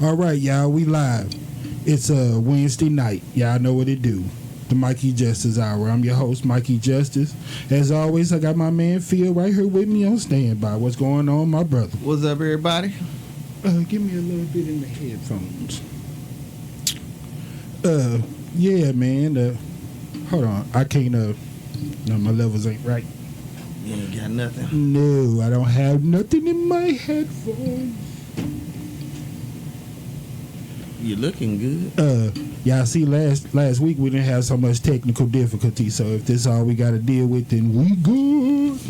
All right, y'all, we live. It's a Wednesday night. Y'all know what it do. The Mikey Justice Hour. I'm your host, Mikey Justice. As always, I got my man Phil right here with me on standby. What's going on, my brother? What's up, everybody? Give me a little bit in the headphones. Yeah, man. Hold on. I can't, no, my levels ain't right. You ain't got nothing? No, I don't have nothing in my headphones. You looking good. Y'all see last week we didn't have so much technical difficulty, so if this all we got to deal with, then we good.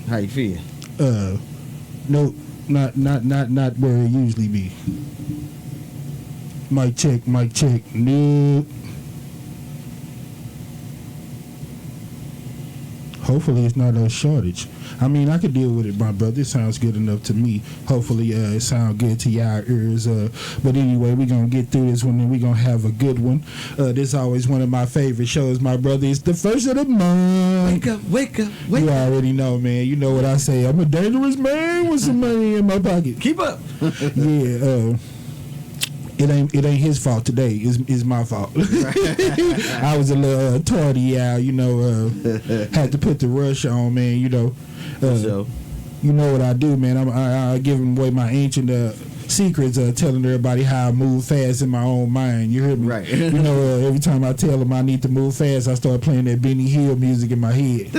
How you feel? No, not where it usually be. Mic check. No. Hopefully it's not a shortage. I mean, I could deal with it, my brother. It sounds good enough to me. Hopefully it sounds good to y'all ears. But anyway, we're going to get through this one, and we're going to have a good one. This is always one of my favorite shows, my brother. It's the first of the month. Wake up. You already know, man. You know what I say. I'm a dangerous man with some money in my pocket. Keep up. Yeah, It ain't his fault today. It's my fault. I was a little tardy, you know. Had to put the rush on, man. You know. You know what I do, man. I give away my ancient secrets, telling everybody how I move fast in my own mind. You heard me? Right. You know, every time I tell them I need to move fast, I start playing that Benny Hill music in my head.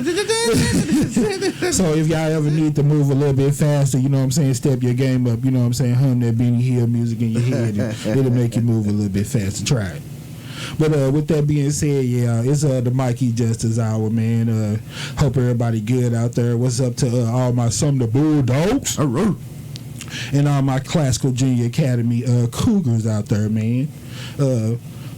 So if y'all ever need to move a little bit faster, you know what I'm saying, step your game up, you know what I'm saying, hum that Benny Hill music in your head, and it'll make you move a little bit faster. Try it. But with that being said, yeah, it's the Mikey Justice Hour, man. Hope everybody good out there. What's up to all my Sumner Bulldogs and all my Classical Junior Academy Cougars out there, man.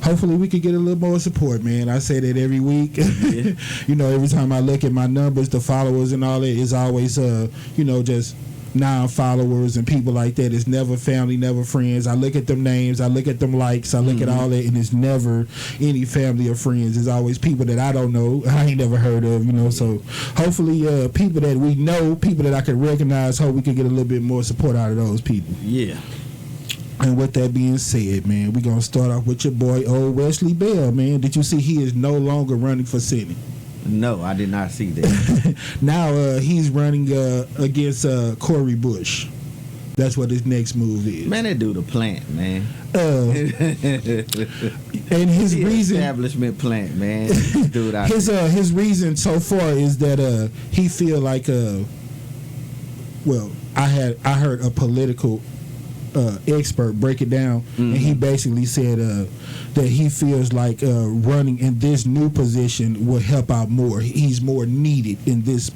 Hopefully we could get a little more support, man. I say that every week. Yeah. You know, every time I look at my numbers, the followers and all that, it's always, you know, just non-followers and people like that. It's never family, never friends. I look at them names, I look at them likes, I look at all that, and it's never any family or friends. It's always people that I don't know, I ain't never heard of, you know. So hopefully people that we know, people that I can recognize, hope we can get a little bit more support out of those people. Yeah. And with that being said, man, we're going to start off with your boy, old Wesley Bell, man. Did you see he is no longer running for Senate? No, I did not see that. Now he's running against Cori Bush. That's what his next move is. Man, that dude a plant, man. And his reason, establishment plant, man. Dude, his reason so far is that he feel like well, I heard a political expert break it down, and he basically said that he feels like running in this new position will help out more. He's more needed in this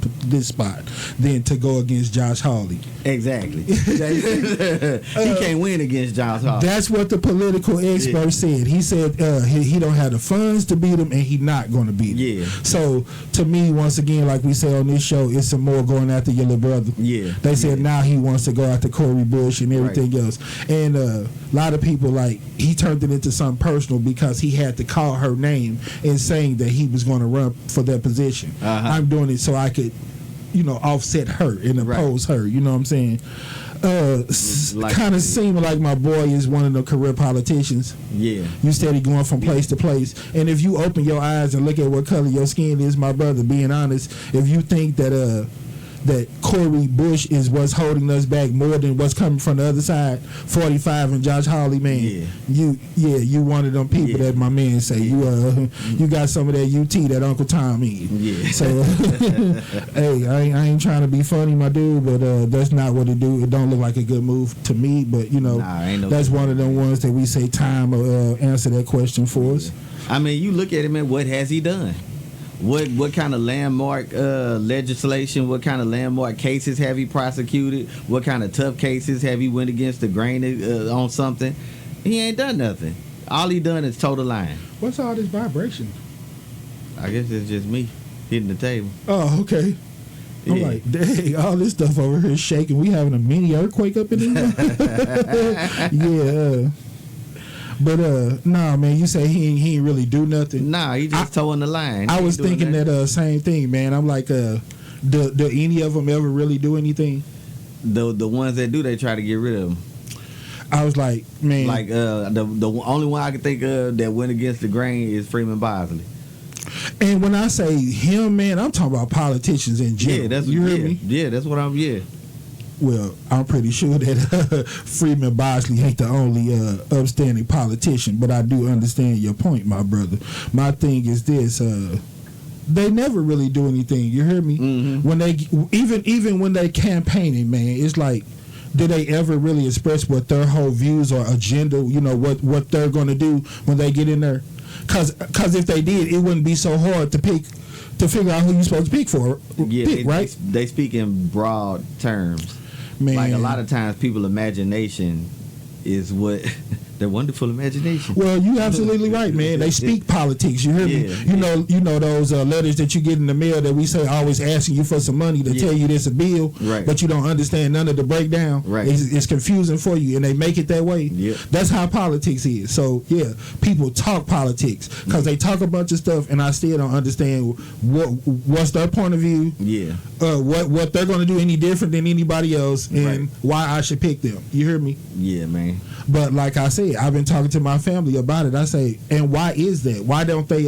spot than to go against Josh Hawley. Exactly. He can't win against Josh Hawley. That's what the political expert said. He said he don't have the funds to beat him, and he not going to beat him. Yeah. So to me, once again, like we say on this show, it's some more going after your little brother. Yeah. They said now he wants to go after Cori Bush and everything else. And a lot of people, like, he turned it into something personal because he had to call her name and saying that he was going to run for that position. I'm doing it so I could, you know, offset her and oppose her. You know what I'm saying? Kind of seeming like my boy is one of the career politicians. Yeah. You steady going from place to place. And if you open your eyes and look at what color your skin is, my brother, being honest, if you think that that Cori Bush is what's holding us back more than what's coming from the other side, 45 and Josh Hawley, man, you one of them people that my man say you got some of that UT that Uncle Tom in. Yeah. So hey, I ain't trying to be funny, my dude, but that's not what it do. It don't look like a good move to me, but you know, that's one of them ones that we say time will answer that question for us. I mean, you look at him and what has he done? What kind of landmark legislation, what kind of landmark cases have he prosecuted? What kind of tough cases have he went against the grain on something? He ain't done nothing. All he done is toe the line. What's all this vibration? I guess it's just me hitting the table. Oh, okay. I'm like, dang, all this stuff over here is shaking. We having a mini earthquake up in here? Yeah. But nah, man, you say he ain't really do nothing. Nah, he just towing the line. I was thinking that same thing, man. I'm like, do any of them ever really do anything? The ones that do, they try to get rid of them. I was like, man, Like the only one I can think of that went against the grain is Freeman Bosley. and when I say him, man, I'm talking about politicians in general. Yeah, that's you heard me. Yeah, that's what I'm. Yeah, Well, I'm pretty sure that Freeman Bosley ain't the only upstanding politician, but I do understand your point, my brother. My thing is this: they never really do anything. You hear me? Mm-hmm. When they even when they campaigning, man, it's like, do they ever really express what their whole views or agenda? You know what they're going to do when they get in there? Because if they did, it wouldn't be so hard to figure out who you're supposed to pick for. yeah. Right? They speak in broad terms. Man. Like a lot of times, people's imagination is what their wonderful imagination. Well, you absolutely right, man. They speak politics. You hear me? Yeah. You know those letters that you get in the mail that we say always asking you for some money to tell you this a bill, Right. but you don't understand none of the breakdown. Right. It's confusing for you, and they make it that way. Yep. That's how politics is. So yeah, people talk politics because they talk a bunch of stuff, and I still don't understand what's their point of view. Yeah, What they're going to do any different than anybody else, and Right. why I should pick them. You hear me? yeah, man. But like I said, I've been talking to my family about it. I say, and why is that? Why don't they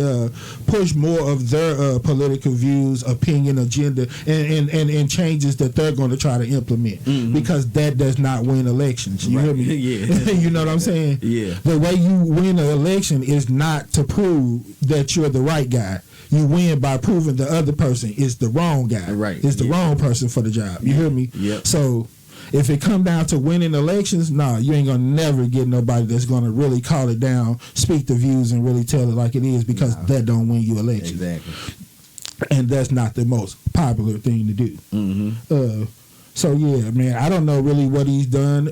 push more of their political views, opinion, agenda, and changes that they're going to try to implement? Mm-hmm. Because that does not win elections. You hear Right. me? Yeah. You know what I'm saying? Yeah. The way you win an election is not to prove that you're the right guy. You win by proving the other person is the wrong guy. Right. Is the Yeah. wrong person for the job. You hear me? Yep. So if it come down to winning elections, nah, you ain't gonna never get nobody that's gonna really call it down, speak the views, and really tell it like it is, because that don't win you elections. Exactly. And that's not the most popular thing to do. Mm-hmm. So yeah, man, I don't know really what he's done.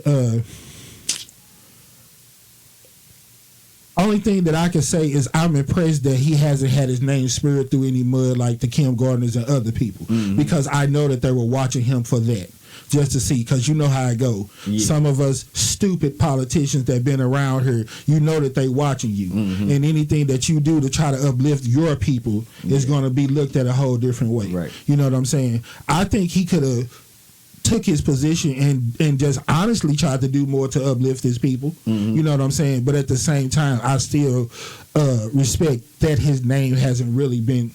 Only thing that I can say is I'm impressed that he hasn't had his name smeared through any mud like the Kim Gardners and other people, because I know that they were watching him for that. Just to see, because you know how it go. Yeah. Some of us stupid politicians that been around here, you know that they watching you, and anything that you do to try to uplift your people is going to be looked at a whole different way. Right. You know what I'm saying? I think he could have took his position and just honestly tried to do more to uplift his people. You know what I'm saying? But at the same time, I still respect that his name hasn't really been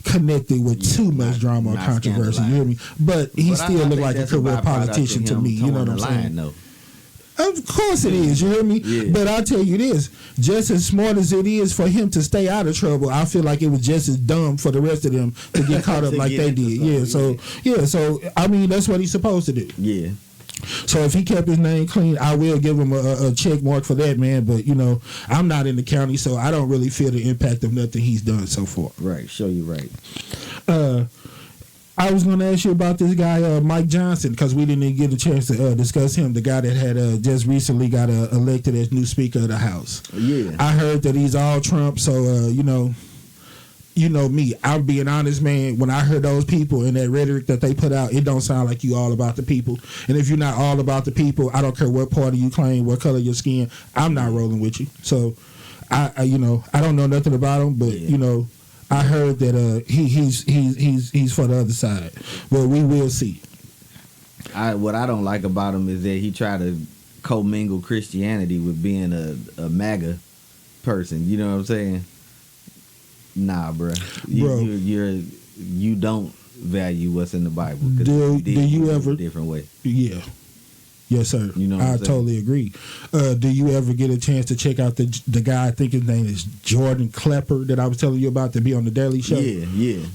connected with too much drama or not controversy. You hear me? But he still looked like a that's career byproduct politician of to him me. You know towing what I'm the saying? line, though. Of course it is. You hear me? Yeah. But I tell you this: just as smart as it is for him to stay out of trouble, I feel like it was just as dumb for the rest of them to get caught up To like get they into did. something, So I mean, that's what he's supposed to do. Yeah. So if he kept his name clean, I will give him a check mark for that, man. But you know, I'm not in the county, so I don't really feel the impact of nothing he's done so far. Right. Show you right. I was going to ask you about this guy, Mike Johnson, because we didn't even get a chance to discuss him. The guy that had just recently got elected as new Speaker of the House. Yeah. I heard that he's all Trump, so you know me. I'm being honest, man. When I heard those people and that rhetoric that they put out, it don't sound like you all about the people. And if you're not all about the people, I don't care what party you claim, what color your skin, I'm not rolling with you. So I don't know nothing about him, but you know, I heard that he's for the other side. Well, we will see. What I don't like about him is that he tried to commingle Christianity with being a MAGA person. You know what I'm saying? Nah, bro. You don't value what's in the Bible. Do you ever a different way? Yeah. Yes, sir. You know what I I'm saying? totally agree. Do you ever get a chance to check out the guy, I think his name is Jordan Klepper, that I was telling you about, to be on the Daily Show? Yeah.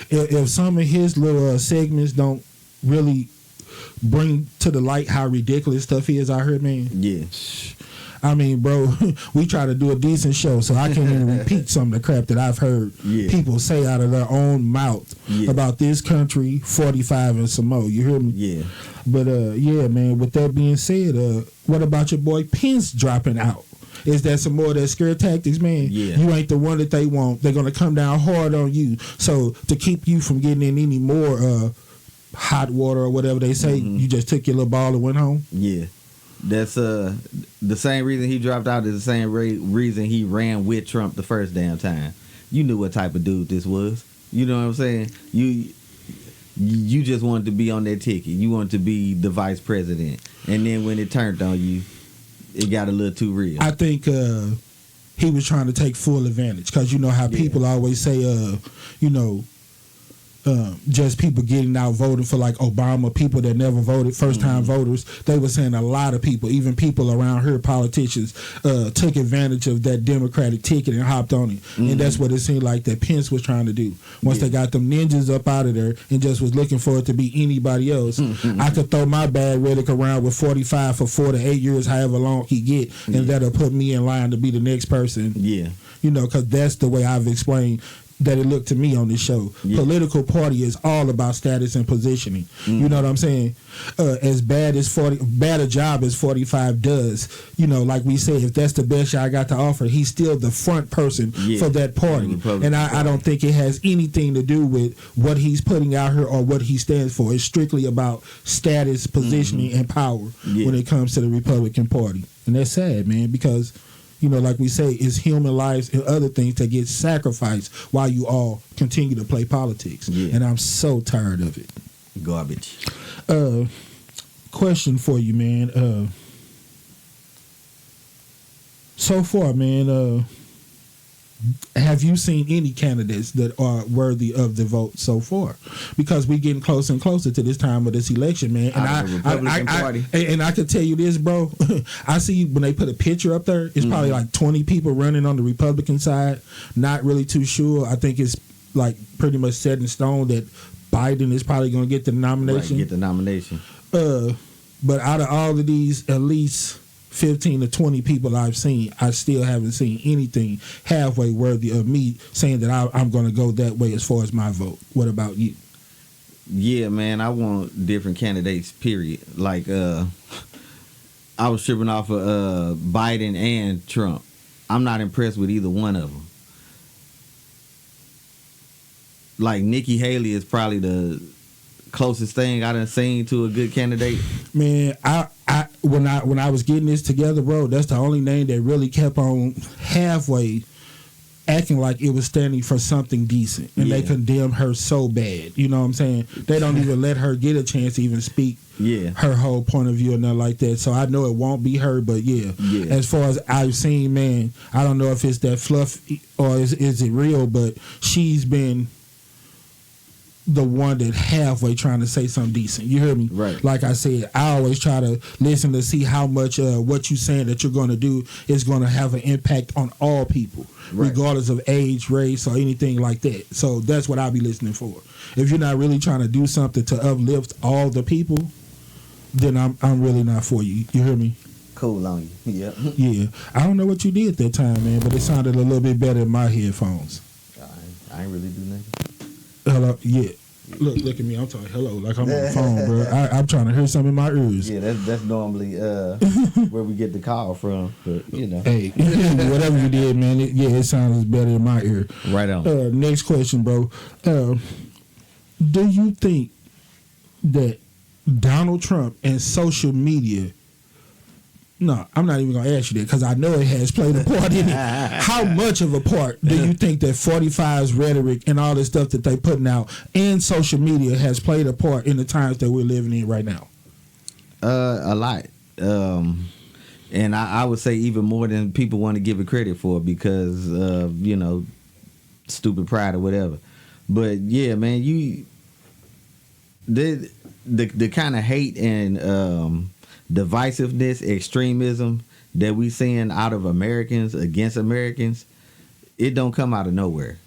If some of his little segments don't really bring to the light how ridiculous stuff is out here, man. Yeah. I mean, bro, we try to do a decent show, so I can't even repeat some of the crap that I've heard people say out of their own mouth about this country, 45 and some more. You hear me? Yeah. But, yeah, man, with that being said, what about your boy Pence dropping out? Is that some more of that scare tactics, man? Yeah. You ain't the one that they want. They're going to come down hard on you. So to keep you from getting in any more hot water or whatever they say, you just took your little ball and went home? Yeah. That's the same reason he dropped out is the same reason he ran with Trump the first damn time. You knew what type of dude this was. You know what I'm saying? You just wanted to be on that ticket. You wanted to be the vice president. And then when it turned on you, it got a little too real. I think he was trying to take full advantage because you know how people always say, just people getting out voting for like Obama, people that never voted, first time voters. They were saying a lot of people, even people around here, politicians, took advantage of that Democratic ticket and hopped on it. And that's what it seemed like that Pence was trying to do. Once they got them ninjas up out of there and just was looking for it to be anybody else, I could throw my bad relic around with 45 for 4 to 8 years, however long he get, and that'll put me in line to be the next person. Yeah. You know, because that's the way I've explained that it looked to me on this show. Political party is all about status and positioning. You know what I'm saying? As bad a job as 45 does, you know, like we said, if that's the best y'all got to offer, he's still the front person for that party. And I don't think it has anything to do with what he's putting out here or what he stands for. It's strictly about status, positioning, and power when it comes to the Republican Party. And that's sad, man, because you know, like we say, it's human lives and other things that get sacrificed while you all continue to play politics. And I'm so tired of it. Garbage. Question for you, man. So far, man, have you seen any candidates that are worthy of the vote so far? Because we're getting closer and closer to this time of this election, man. And I could tell you this, bro. I see when they put a picture up there, it's probably like 20 people running on the Republican side. Not really too sure. I think it's like pretty much set in stone that Biden is probably going to get the nomination. Right, get the nomination. But out of all of these, at least 15 to 20 people I've seen, I still haven't seen anything halfway worthy of me saying that I'm going to go that way as far as my vote. What about you? Yeah, man, I want different candidates, period. Like, I was tripping off of Biden and Trump. I'm not impressed with either one of them. Like, Nikki Haley is probably the closest thing I done seen to a good candidate. Man, when I was getting this together, bro, that's the only name that really kept on halfway acting like it was standing for something decent, and they condemned her so bad. You know what I'm saying? They don't even let her get a chance to even speak her whole point of view or nothing like that. So I know it won't be her, but as far as I've seen, man, I don't know if it's that fluff or is it real, but she's been the one that halfway trying to say something decent. You hear me? Right. Like I said, I always try to listen to see how much what you saying that you're going to do is going to have an impact on all people, regardless of age, race, or anything like that. So that's what I'll be listening for. If you're not really trying to do something to uplift all the people, then I'm really not for you. You hear me? Cool on you. Yeah. Yeah. I don't know what you did that time, man, but it sounded a little bit better in my headphones. I ain't really do nothing. Hello, yeah. Look at me. I'm talking hello like I'm on the phone, bro. I'm trying to hear something in my ears. Yeah, that's normally where we get the call from. But you know, hey, whatever you did, man. It sounds better in my ear. Right on. Next question, bro. Do you think that Donald Trump and social media? No, I'm not even going to ask you that because I know it has played a part in it. How much of a part do you think that 45's rhetoric and all this stuff that they putting out and social media has played a part in the times that we're living in right now? A lot. And I would say even more than people want to give it credit for because of, stupid pride or whatever. But yeah, man, the kind of hate and divisiveness, extremism that we seeing out of Americans against Americans, it don't come out of nowhere,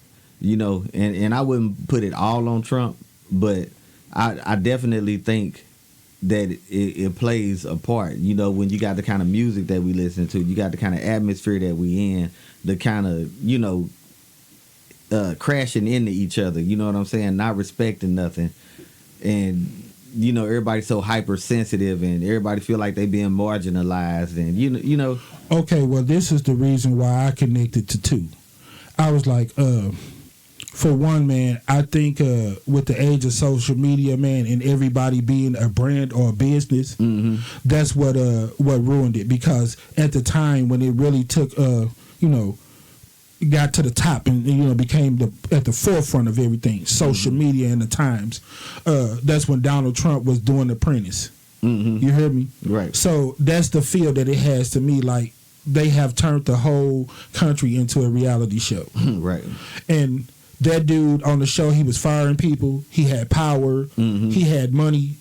and I wouldn't put it all on Trump, but I definitely think that it plays a part, when you got the kind of music that we listen to, you got the kind of atmosphere that we in, the kind of, crashing into each other, you know what I'm saying, not respecting nothing, and everybody's so hypersensitive and everybody feel like they being marginalized and Okay, well, this is the reason why I connected to two. I was like, For one, man, I think with the age of social media, man, and everybody being a brand or a business, that's what ruined it. Because at the time when it really took, got to the top and became at the forefront of everything, social media and the times, that's when Donald Trump was doing The Apprentice. You heard me? Right. So that's the feel that it has to me. Like, they have turned the whole country into a reality show. Right. And that dude on the show, he was firing people. He had power. He had money.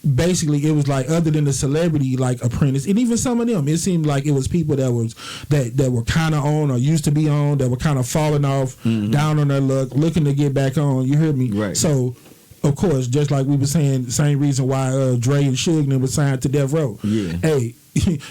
Basically, it was like, other than the celebrity like Apprentice, and even some of them, it seemed like it was people that were kind of on or used to be on, that were kind of falling off, down on their luck, looking to get back on. You heard me? Right. So, of course, just like we were saying, the same reason why Dre and Suge was signed to Death Row. Yeah. Hey,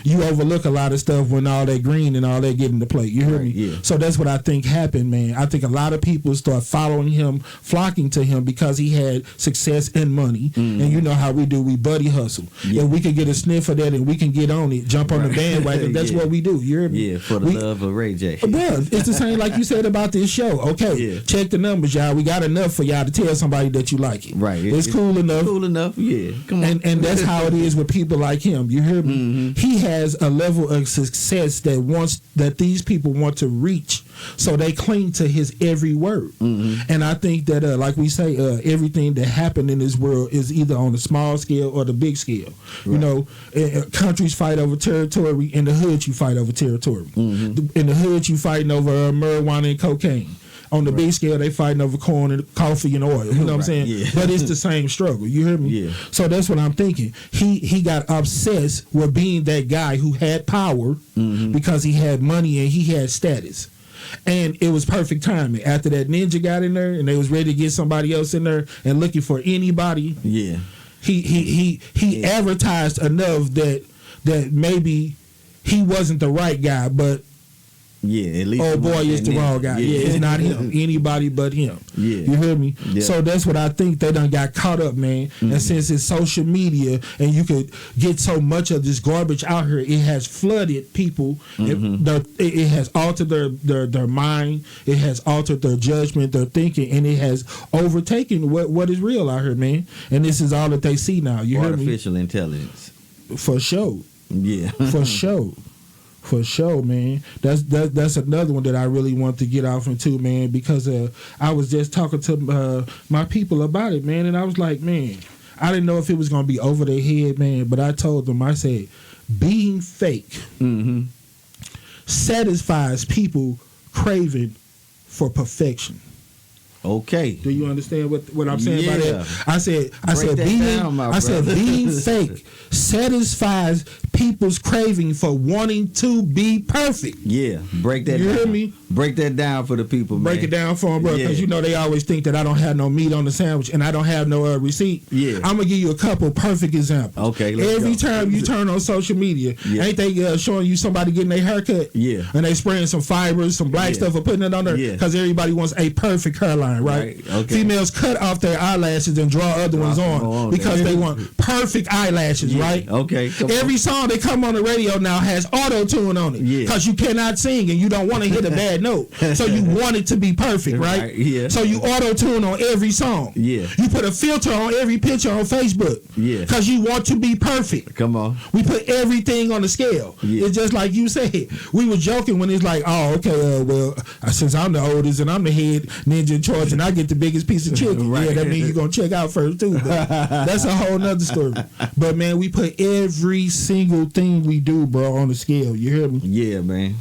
you overlook a lot of stuff when all that green and all that get into play. You hear me? Yeah. So that's what I think happened, man. I think a lot of people start following him, flocking to him because he had success and money. And you know how we do. We buddy hustle. Yeah. If we can get a sniff of that and we can get on it, jump on the bandwagon, that's what we do. You hear me? Yeah, for the love of Ray J. Bro, it's the same like you said about this show. Okay, check the numbers, y'all. We got enough for y'all to tell somebody that you like it. Right. It's cool enough. Cool enough, yeah. Come on. And that's how it is with people like him. You hear me? He has a level of success that these people want to reach, so they cling to his every word. And I think that, like we say, everything that happened in this world is either on the small scale or the big scale. Right. Countries fight over territory. In the hood, you fight over territory. In the hood, you fighting over marijuana and cocaine. On the big scale, they fighting over corn and coffee and oil. You know what I'm saying? Yeah. But it's the same struggle. You hear me? Yeah. So that's what I'm thinking. He got obsessed with being that guy who had power because he had money and he had status. And it was perfect timing. After that ninja got in there and they was ready to get somebody else in there and looking for anybody. Yeah. He advertised enough that maybe he wasn't the right guy, but yeah, at least oh boy, it's the wrong guy. Yeah, it's not him. Anybody but him. Yeah. You hear me? Yeah. So that's what I think. They done got caught up, man. And since it's social media and you could get so much of this garbage out here, it has flooded people. It has altered their mind. It has altered their judgment, their thinking, and it has overtaken what is real out here, man. And this is all that they see now. You hear me? Artificial intelligence. For sure. Yeah. For sure. For sure, man. That's another one that I really want to get off into, man, because I was just talking to my people about it, man, and I was like, man, I didn't know if it was going to be over their head, man, but I told them, I said, being fake satisfies people craving for perfection. Okay. Do you understand what I'm saying about that? I said being fake satisfies people's craving for wanting to be perfect. Yeah, break that down. You hear me? Break that down for the people, man. Break it down for them, bro, because they always think that I don't have no meat on the sandwich and I don't have no receipt. Yeah. I'm going to give you a couple perfect examples. Okay, Every time you turn on social media, ain't they showing you somebody getting their hair cut? Yeah. And they spraying some fibers, some black stuff, or putting it on there because everybody wants a perfect hairline, right? Okay. Females cut off their eyelashes and draw other ones on because they want perfect eyelashes, right? Okay. Every song that come on the radio now has auto-tune on it because you cannot sing and you don't want to hit a bad note. So you want it to be perfect, right? Yeah. So you auto-tune on every song. Yeah. You put a filter on every picture on Facebook. Yeah. Because you want to be perfect. Come on. We put everything on the scale. Yeah. It's just like you said. We were joking when it's like, oh, okay, well, since I'm the oldest and I'm the head ninja in charge and I get the biggest piece of chicken, right. Yeah, that means you're going to check out first too. But that's a whole nother story. But, man, we put every single thing we do, bro, on the scale. You hear me? Yeah, man.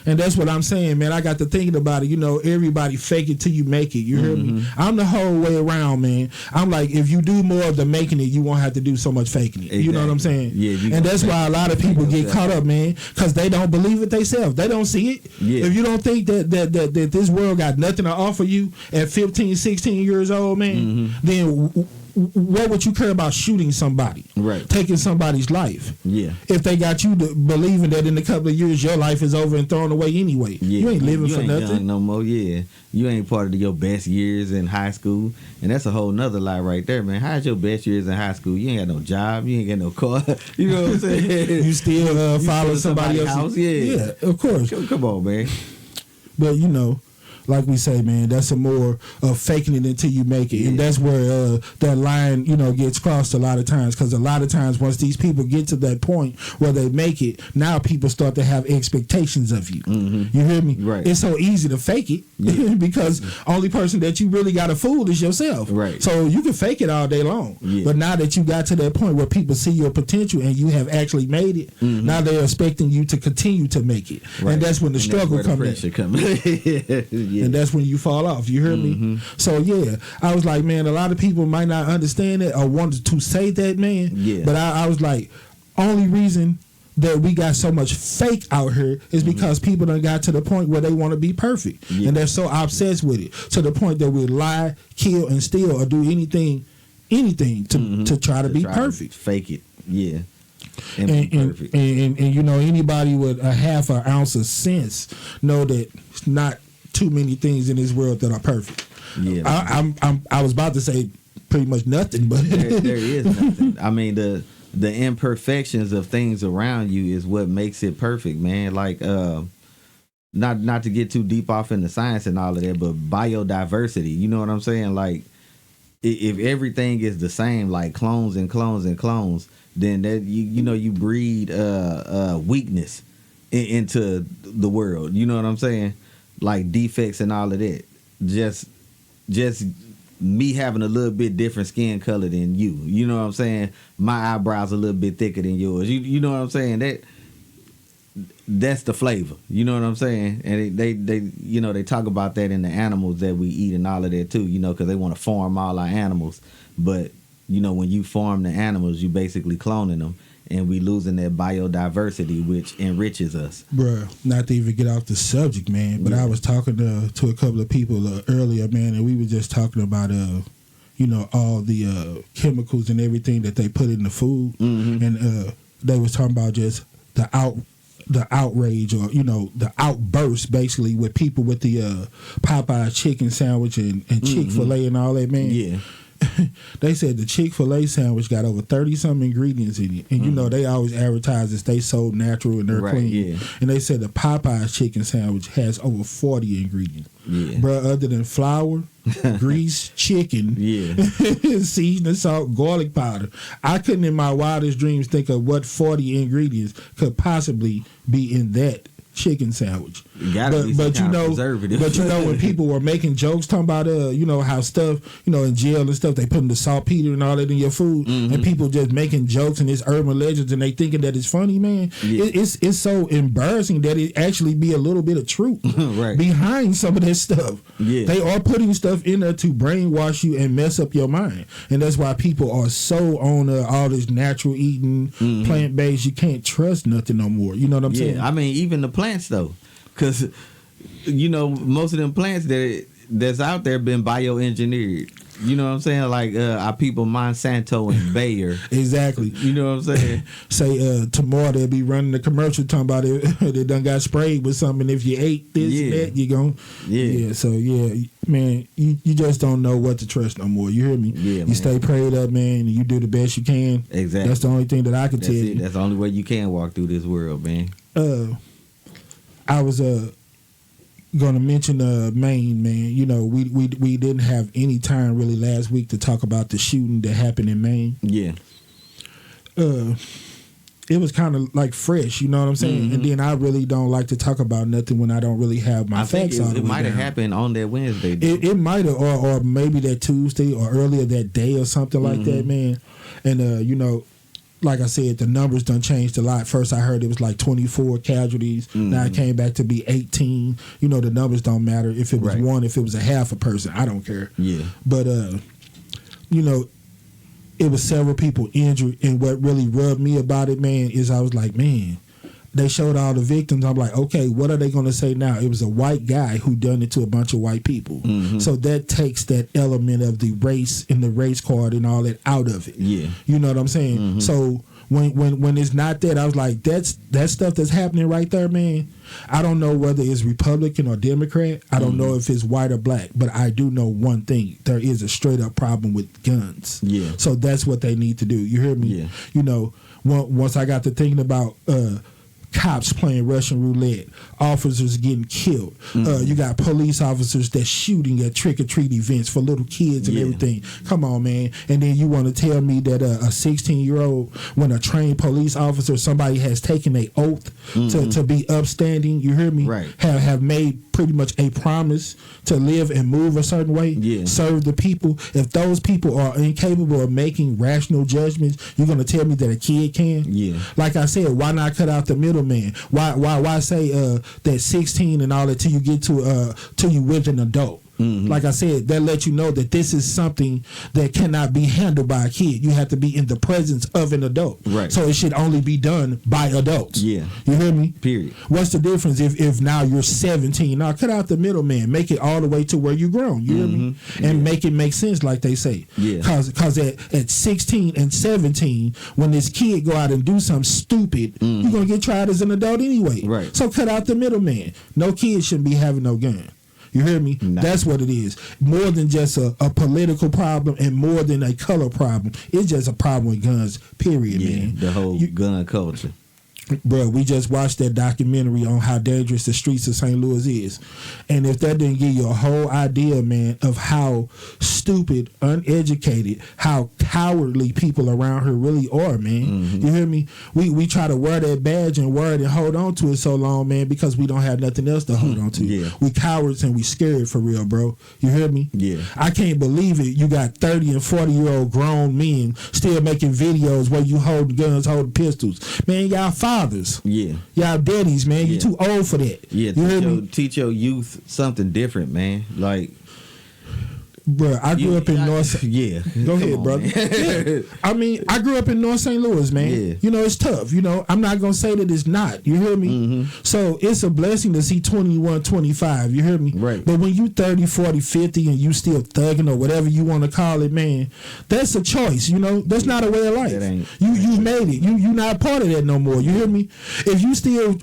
And that's what I'm saying, man. I got to thinking about it. Everybody fake it till you make it. You hear me? I'm the whole way around, man. I'm like, if you do more of the making it, you won't have to do so much faking it. Exactly. You know what I'm saying? Yeah. And that's why a lot of people get caught up, man, because they don't believe it themselves. They don't see it. Yeah. If you don't think that this world got nothing to offer you at 15, 16 years old, man, then what would you care about shooting somebody? Right. Taking somebody's life. Yeah. If they got you believing that in a couple of years your life is over and thrown away anyway. Yeah. You ain't living for nothing. Young no more, yeah. You ain't part of your best years in high school. And that's a whole nother lie right there, man. How's your best years in high school? You ain't got no job. You ain't got no car. You know what I'm saying? You still follow somebody else's house. Yeah, of course. Come on, man. But, like we say, man, that's a more of faking it until you make it, and that's where that line, gets crossed a lot of times. Because a lot of times, once these people get to that point where they make it, now people start to have expectations of you. You hear me? Right. It's so easy to fake it because only person that you really got to fool is yourself. Right. So you can fake it all day long, but now that you got to that point where people see your potential and you have actually made it, now they're expecting you to continue to make it, and that's when the struggle comes in. And that's when you fall off. You hear me? So yeah, I was like, man, a lot of people might not understand it or want to say that, man. Yeah. But I was like, only reason that we got so much fake out here is because people done got to the point where they want to be perfect, and they're so obsessed with it to the point that we lie, kill, and steal or do anything to try to be perfect. Fake it, yeah. And anybody with a half an ounce of sense know that it's not too many things in this world that are perfect. Yeah, I was about to say pretty much nothing, but there is nothing. I mean, the imperfections of things around you is what makes it perfect, man. Like, not to get too deep off into science and all of that, but biodiversity. You know what I'm saying? Like, if everything is the same, like clones and clones and clones, then that you breed weakness into the world. You know what I'm saying? Like defects and all of that. Just me having a little bit different skin color than you. You know what I'm saying? My eyebrows a little bit thicker than yours. You know what I'm saying? That's the flavor. You know what I'm saying? And they talk about that in the animals that we eat and all of that too, because they want to farm all our animals. But, when you farm the animals, you basically cloning them, and we losing that biodiversity, which enriches us. Bruh, not to even get off the subject, man, but I was talking to a couple of people earlier, man, and we were just talking about, all the chemicals and everything that they put in the food, and they was talking about just the outrage or the outburst basically with people with the Popeye chicken sandwich and Chick-fil-A and all that, man. Yeah. They said the Chick-fil-A sandwich got over 30-some ingredients in it, and they always advertise that they so natural and they're clean. Yeah. And they said the Popeye chicken sandwich has over 40 ingredients. Yeah. Bruh, other than flour, grease, chicken, seasoning, salt, garlic powder. I couldn't in my wildest dreams think of what 40 ingredients could possibly be in that chicken sandwich. But when people were making jokes talking about how stuff in jail and stuff, they putting the saltpeter and all that in your food, and people just making jokes and it's urban legends and they thinking that it's funny, man. It's so embarrassing that it actually be a little bit of truth behind some of that stuff. They are putting stuff in there to brainwash you and mess up your mind, and that's why people are so on all this natural eating, plant-based. You can't trust nothing no more. You know what I'm saying? I mean, even the plants though, because most of them plants that's out there been bioengineered. You know what I'm saying? Like our people Monsanto and Bayer. Exactly. You know what I'm saying? Say tomorrow they'll be running the commercial talking about it. They done got sprayed with something. If you ate this and that, you gon' So man, you just don't know what to trust no more. You hear me? Yeah, you stay prayed up, man, and you do the best you can. Exactly. That's the only thing that I can tell you. That's the only way you can walk through this world, man. I was gonna mention Maine, man. We didn't have any time really last week to talk about the shooting that happened in Maine. Yeah. It was kind of like fresh, you know what I'm saying? And then I really don't like to talk about nothing when I don't really have my facts on it. It might have happened on that Wednesday. It might have, or maybe that Tuesday or earlier that day or something like that, man. And like I said, the numbers done changed a lot. First, I heard it was like 24 casualties. Now it came back to be 18. The numbers don't matter. If it was one, if it was a half a person, I don't care. Yeah. But, it was several people injured. And what really rubbed me about it, man, is I was like, man, they showed all the victims. I'm like, okay, what are they going to say now? It was a white guy who done it to a bunch of white people. So that takes that element of the race and the race card and all that out of it. Yeah. You know what I'm saying? So when it's not that, I was like, that stuff that's happening right there, man. I don't know whether it's Republican or Democrat. I don't know if it's white or black, but I do know one thing: there is a straight up problem with guns. Yeah. So that's what they need to do. You hear me? Yeah. Once I got to thinking about cops playing Russian roulette, officers getting killed. You got police officers that's shooting at trick-or-treat events for little kids and everything. Come on, man. And then you want to tell me that a 16-year-old, when a trained police officer, somebody has taken an oath to be upstanding, you hear me? Right. Have made pretty much a promise to live and move a certain way, serve the people. If those people are incapable of making rational judgments, you're going to tell me that a kid can? Yeah. Like I said, why not cut out the middleman? Why say that 16 and all that till you get till you with an adult? Like I said, that lets you know that this is something that cannot be handled by a kid. You have to be in the presence of an adult. Right. So it should only be done by adults. Yeah. You hear me? Period. What's the difference if now you're 17? Now cut out the middleman. Make it all the way to where you're grown. You hear me? And make it make sense, like they say. Yeah. Cause at 16 and 17, when this kid go out and do something stupid, you're gonna get tried as an adult anyway. Right. So cut out the middleman. No kid shouldn't be having no gun. You hear me? Nah. That's what it is. More than just a political problem and more than a color problem. It's just a problem with guns, period, man. The whole gun culture. Bro, we just watched that documentary on how dangerous the streets of St. Louis is. And if that didn't give you a whole idea, man, of how stupid, uneducated, how cowardly people around here really are, man. You hear me? We try to wear that badge and wear it and hold on to it so long, man, because we don't have nothing else to hold on to. Yeah. We cowards and we scared for real, bro. You hear me? Yeah. I can't believe it. You got 30 and 40-year-old grown men still making videos where you hold guns, hold pistols. Man, y'all fathers. Yeah. Y'all daddies, man. You Yeah. too old for that. Yeah, you hear me? teach your youth something different, man. Like, Bro, I grew up in North. Yeah. Go Come ahead, on, brother. man. Yeah. I mean, I grew up in North St. Louis, man. Yeah. You know, it's tough. You know, I'm not going to say that it's not. You hear me? So it's a blessing to see 21, 25. You hear me? Right. But when you 30, 40, 50 and you still thugging or whatever you want to call it, man, that's a choice. You know, that's not a way of life. You made it. You not part of that no more. You hear me? If you still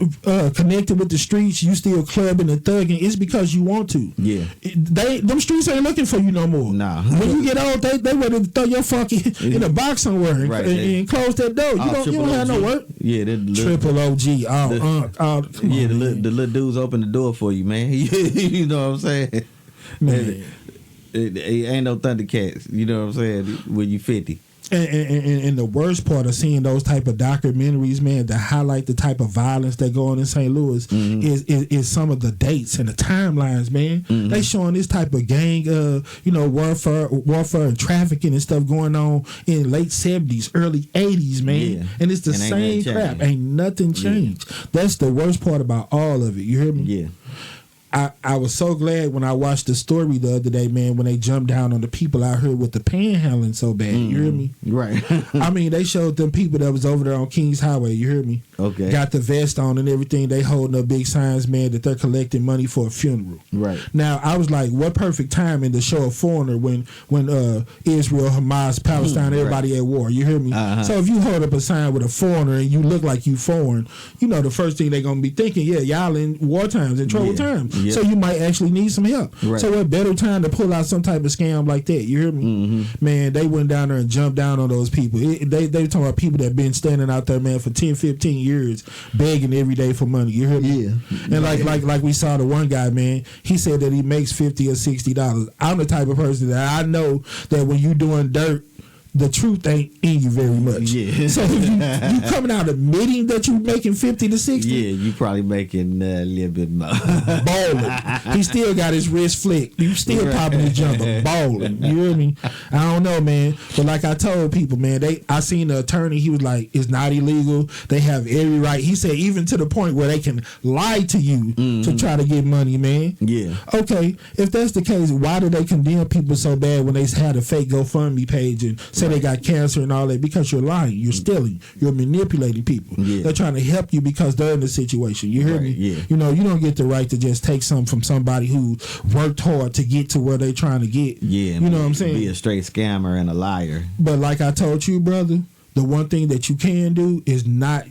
connected with the streets, you still clubbing and thugging, it's because you want to. Yeah. Them streets ain't looking for you no more. Nah. When you get old, they ready to throw your fucking in a box somewhere and close that door. You don't have no work. Yeah, Triple OG. The little dudes open the door for you, man. You know what I'm saying? Man. It ain't no Thundercats. You know what I'm saying? When you 50. And the worst part of seeing those type of documentaries, man, that highlight the type of violence that go on in St. Louis is some of the dates and the timelines, man. They showing this type of gang, warfare and trafficking and stuff going on in late 70s, early 80s, man. Yeah. And it's the And same crap. Ain't nothing changed. That's the worst part about all of it. You hear me? Yeah. I was so glad when I watched the story the other day, man, when they jumped down on the people out here with the panhandling so bad. You hear me? Right. I mean, they showed them people that was over there on Kings Highway. You hear me? Okay. Got the vest on and everything. They holding up big signs, man, that they're collecting money for a funeral. Right. Now, I was like, what perfect timing to show a foreigner when Israel, Hamas, Palestine, everybody at war. You hear me? So if you hold up a sign with a foreigner and you look like you foreign, you know the first thing they're going to be thinking, yeah, y'all in war times, in trouble times. Yeah. So you might actually need some help. Right. So what better time to pull out some type of scam like that? You hear me? Man, they went down there and jumped down on those people. They talking about people that been standing out there, man, for 10, 15 years begging every day for money. You hear me? Yeah. And like we saw the one guy, man, he said that he makes $50 or $60. I'm the type of person that I know that when you doing dirt, the truth ain't in you very much. Yeah. So if you coming out admitting that you making 50 to 60, Yeah, you probably making a little bit more. balling. He still got his wrist flicked. You still popping his jumper, balling. You hear me? I don't know, man. But like I told people, man, I seen the attorney. He was like, "It's not illegal. They have every right." He said, even to the point where they can lie to you to try to get money, man. Yeah. Okay, if that's the case, why do they condemn people so bad when they had a fake GoFundMe page and say they got cancer and all that? Because you're lying, you're stealing, you're manipulating people. Yeah. They're trying to help you because they're in the situation. You hear me? Yeah. You know, you don't get the right to just take something from somebody who worked hard to get to where they're trying to get. Yeah. You know what I'm saying? Be a straight scammer and a liar. But like I told you, brother, the one thing that you can do is not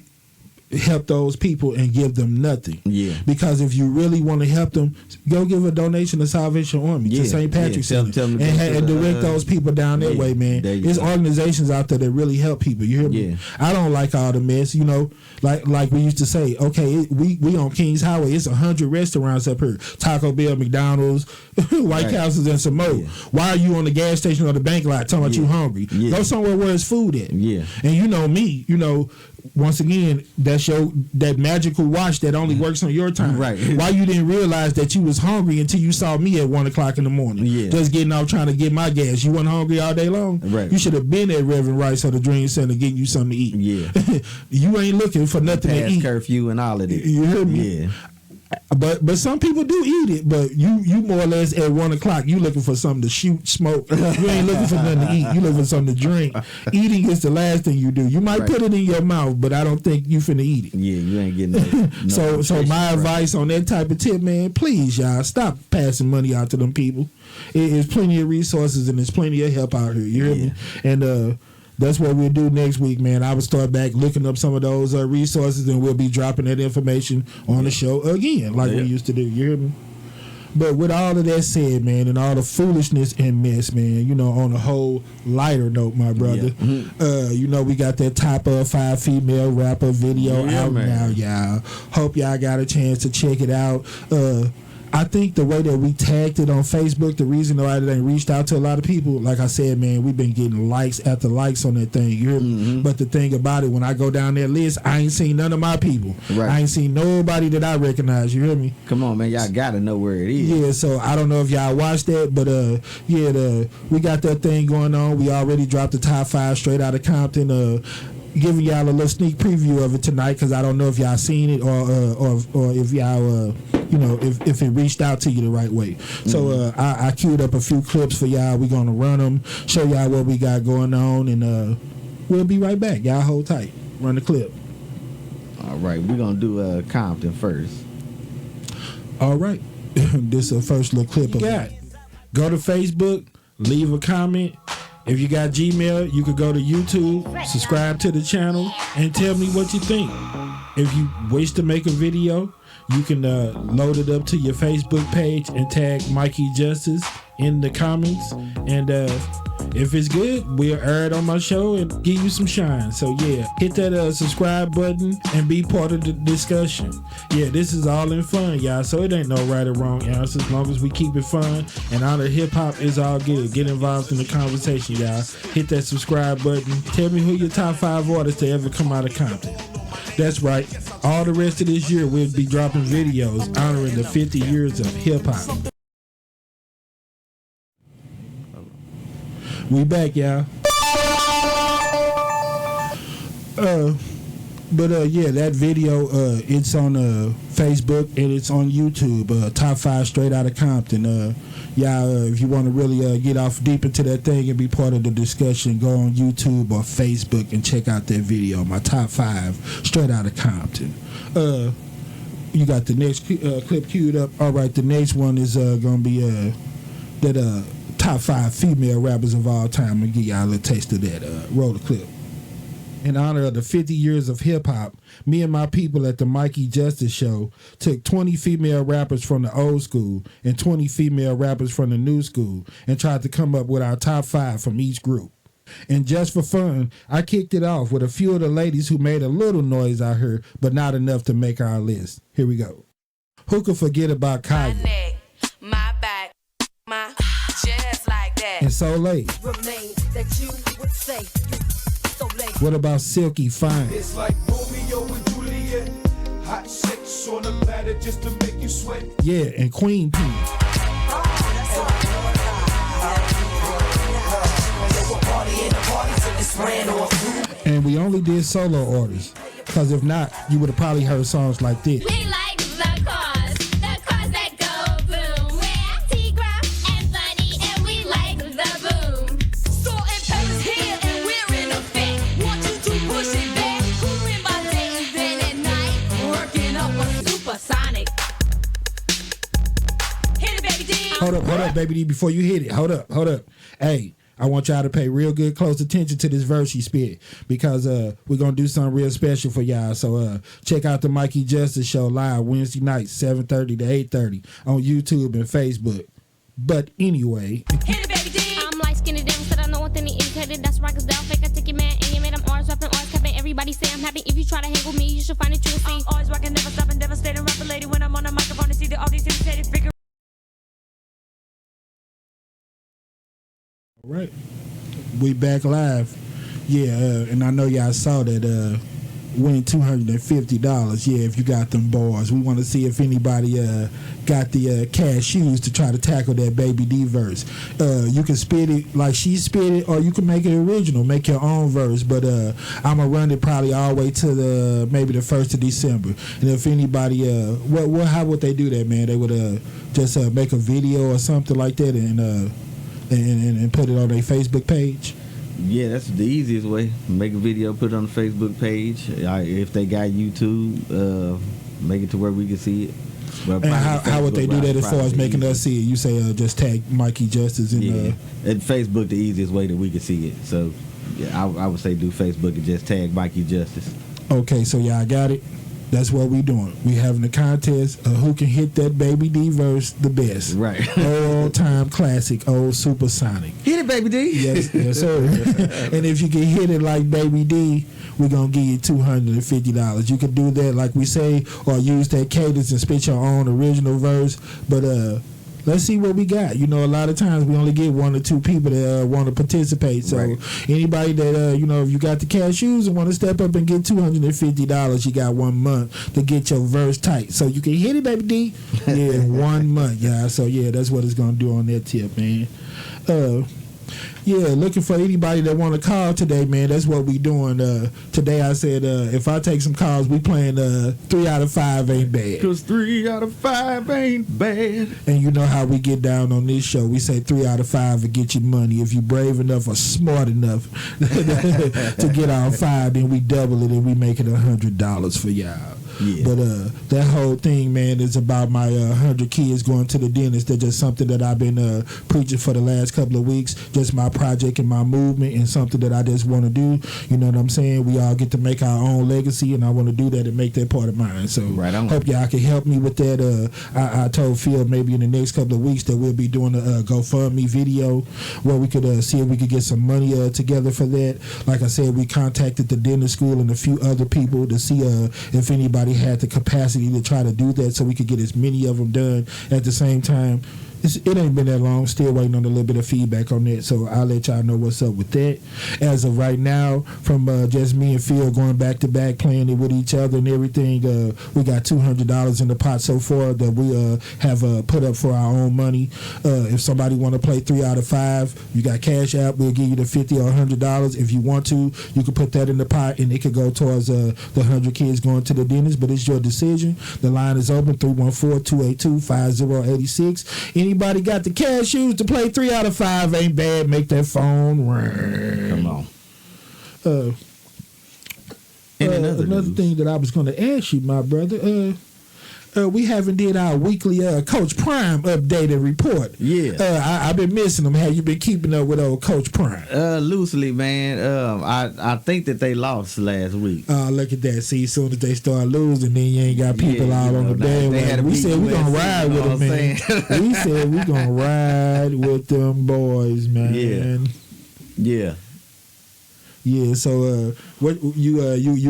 help those people and give them nothing. Yeah. Because if you really want to help them, go give a donation to Salvation Army, to St. Patrick's Center, and direct those people down that way, man. There's organizations out there that really help people. You hear me? Yeah. I don't like all the mess, you know. Like we used to say, okay, we on Kings Highway. It's 100 restaurants up here: Taco Bell, McDonald's, White Castles, and some more. Yeah. Why are you on the gas station or the bank lot talking about you hungry? Yeah. Go somewhere where there's food at. Yeah. And you know me, you know. Once again, that's that magical watch that only works on your time. Right. Why you didn't realize that you was hungry until you saw me at 1 o'clock in the morning? Yeah. Just getting out trying to get my gas. You wasn't hungry all day long? Right. You should have been at Reverend Rice or the Dream Center getting you something to eat. Yeah. You ain't looking for nothing to eat. Curfew and all of it. You hear me? Yeah. But some people do eat it. But you more or less at 1 o'clock, you looking for something to shoot, smoke. You ain't looking for nothing to eat. You looking for something to drink. Eating is the last thing you do. You might put it in your mouth, but I don't think you finna eat it. Yeah, you ain't getting no So my advice on that type of tip, man, please, y'all, stop passing money out to them people. There's plenty of resources and there's plenty of help out here. You hear me? And that's what we'll do next week, man. I will start back looking up some of those resources, and we'll be dropping that information on the show again, like we used to do. You hear me? But with all of that said, man, and all the foolishness and mess, man, you know, on a whole lighter note, my brother, you know, we got that top 5 female rapper video out now, y'all. Hope y'all got a chance to check it out. I think the way that we tagged it on Facebook, the reason why it ain't reached out to a lot of people, like I said, man, we've been getting likes after likes on that thing. You hear me? But the thing about it, when I go down that list, I ain't seen none of my people. Right. I ain't seen nobody that I recognize. You hear me? Come on, man. Y'all got to know where it is. Yeah, so I don't know if y'all watched that, but we got that thing going on. We already dropped the top 5 straight out of Compton. Giving y'all a little sneak preview of it tonight, because I don't know if y'all seen it or if y'all you know, if it reached out to you the right way. So I queued up a few clips for y'all. We're gonna run them, show y'all what we got going on, and we'll be right back. Y'all hold tight. Run the clip. All right, we're gonna do Compton first. All right, this is the first little clip of it. Go to Facebook, leave a comment. If you got Gmail, you could go to YouTube, subscribe to the channel, and tell me what you think. If you wish to make a video, you can load it up to your Facebook page and tag Mikey Justice in the comments. And if it's good, we'll air it on my show and give you some shine. So yeah, hit that subscribe button and be part of the discussion. Yeah, this is all in fun, y'all. So it ain't no right or wrong answer. As long as we keep it fun and honor hip hop is all good. Get involved in the conversation, y'all. Hit that subscribe button. Tell me who your top 5 artists to ever come out of Compton. That's right. All the rest of this year, we'll be dropping videos honoring the 50 years of hip hop. We back, y'all. Yeah, that video, it's on Facebook and it's on YouTube. Top 5 straight out of Compton. Y'all, if you want to really get off deep into that thing and be part of the discussion, go on YouTube or Facebook and check out that video. My top 5 straight out of Compton. You got the next clip queued up. All right, the next one is gonna be that top 5 female rappers of all time. I'm gonna give y'all a little taste of that. Roll the clip. In honor of the 50 years of hip-hop, me and my people at the Mikey Justice Show took 20 female rappers from the old school and 20 female rappers from the new school and tried to come up with our top 5 from each group. And just for fun, I kicked it off with a few of the ladies who made a little noise out here, but not enough to make our list. Here we go. Who could forget about Kaya? My neck, my back, my just like that. And So Late. That you would say. What about Silky Fine? It's like Romeo and Juliet. Hot sex on a platter just to make you sweat. Yeah, and Queen P. And we only did solo orders, because if not, you would have probably heard songs like this. We like the cars that go boom. We're T-Graph and funny, and we like the boom. Salt and pepper's here, and we're in effect. Want you to push it back. Cooling by day and then at night. Working up a supersonic. Hit it, baby D. Hold up, baby D, before you hit it. Hold up. Hey, I want y'all to pay real good close attention to this verse he spit because we're gonna do something real special for y'all. So check out the Mikey Justice Show live Wednesday nights 7:30 to 8:30 on YouTube and Facebook. But anyway, Hit it, baby D. I'm light skinned and said I know what they indicated. That's right, cause they'll fake a ticket man. And you made them ours rapping, ours capping. Everybody say I'm happy. If you try to hang with me, you should find it true. See, Always rocking, never stopping, devastating. Rapper lady when I'm on the microphone to see that all these imitated figure. all right, we back live. Yeah, and I know y'all saw that win $250. Yeah, if you got them bars, we want to see if anybody got the cashews to try to tackle that Baby D verse. You can spit it like she spit it, or you can make it original, make your own verse. But I'm gonna run it probably all the way to maybe the 1st of December. And if anybody, how would they do that, man? They would just make a video or something like that and put it on their Facebook page. Yeah, that's the easiest way. Make a video, put it on the Facebook page. If they got YouTube, make it to where we can see it. And how would they do that as far as making us see it? You say just tag Mikey Justice in and Facebook the easiest way that we can see it. So yeah, I would say do Facebook and just tag Mikey Justice. Okay, so y'all got it. That's what we doing. We having a contest of who can hit that Baby D verse the best. Right. Old time classic, old supersonic. Hit it, Baby D. Yes, sir. And if you can hit it like Baby D, we're gonna give you $250. You can do that like we say, or use that cadence and spit your own original verse. But let's see what we got. You know, a lot of times we only get 1 or 2 people that want to participate. So anybody that if you got the cashews and want to step up and get $250, you got 1 month to get your verse tight. So you can hit it, Baby D. Yeah, 1 month, yeah. So yeah, that's what it's gonna do on that tip, man. Yeah, looking for anybody that want to call today, man. That's what we doing. Today I said if I take some calls, we playing 3 out of 5 ain't bad. Cause 3 out of 5 ain't bad. And you know how we get down on this show. We say 3 out of 5 will get you money. If you brave enough or smart enough to get all 5, then we double it and we make it $100 for y'all. Yeah. But that whole thing, man, is about my 100 kids going to the dentist. That's just something that I've been preaching for the last couple of weeks. Just my project and my movement and something that I just want to do. You know what I'm saying? We all get to make our own legacy, and I want to do that and make that part of mine. So hope y'all can help me with that. I told Phil maybe in the next couple of weeks that we'll be doing a GoFundMe video where we could see if we could get some money together for that. Like I said, we contacted the dentist school and a few other people to see if anybody had the capacity to try to do that so we could get as many of them done at the same time. It ain't been that long. Still waiting on a little bit of feedback on that, so I'll let y'all know what's up with that. As of right now, from just me and Phil going back to back, playing it with each other and everything, we got $200 in the pot so far that we have put up for our own money. If somebody want to play 3 out of 5, you got Cash App. We'll give you the $50 or $100. If you want to, you can put that in the pot and it could go towards the 100 kids going to the dentist. But it's your decision. The line is open 314-282-5086. Anybody got the cashews to play 3 out of 5 ain't bad. Make that phone ring. Come on. Another thing that I was going to ask you, my brother. We haven't did our weekly Coach Prime updated report. Yeah. I've been missing them. Have you been keeping up with old Coach Prime? Loosely, man. I think that they lost last week. Look at that. See, as soon as they start losing, then you ain't got people all on the bandwagon. We said we gonna ride with them, man. We said we gonna ride with them boys, man. Yeah. Yeah, so what you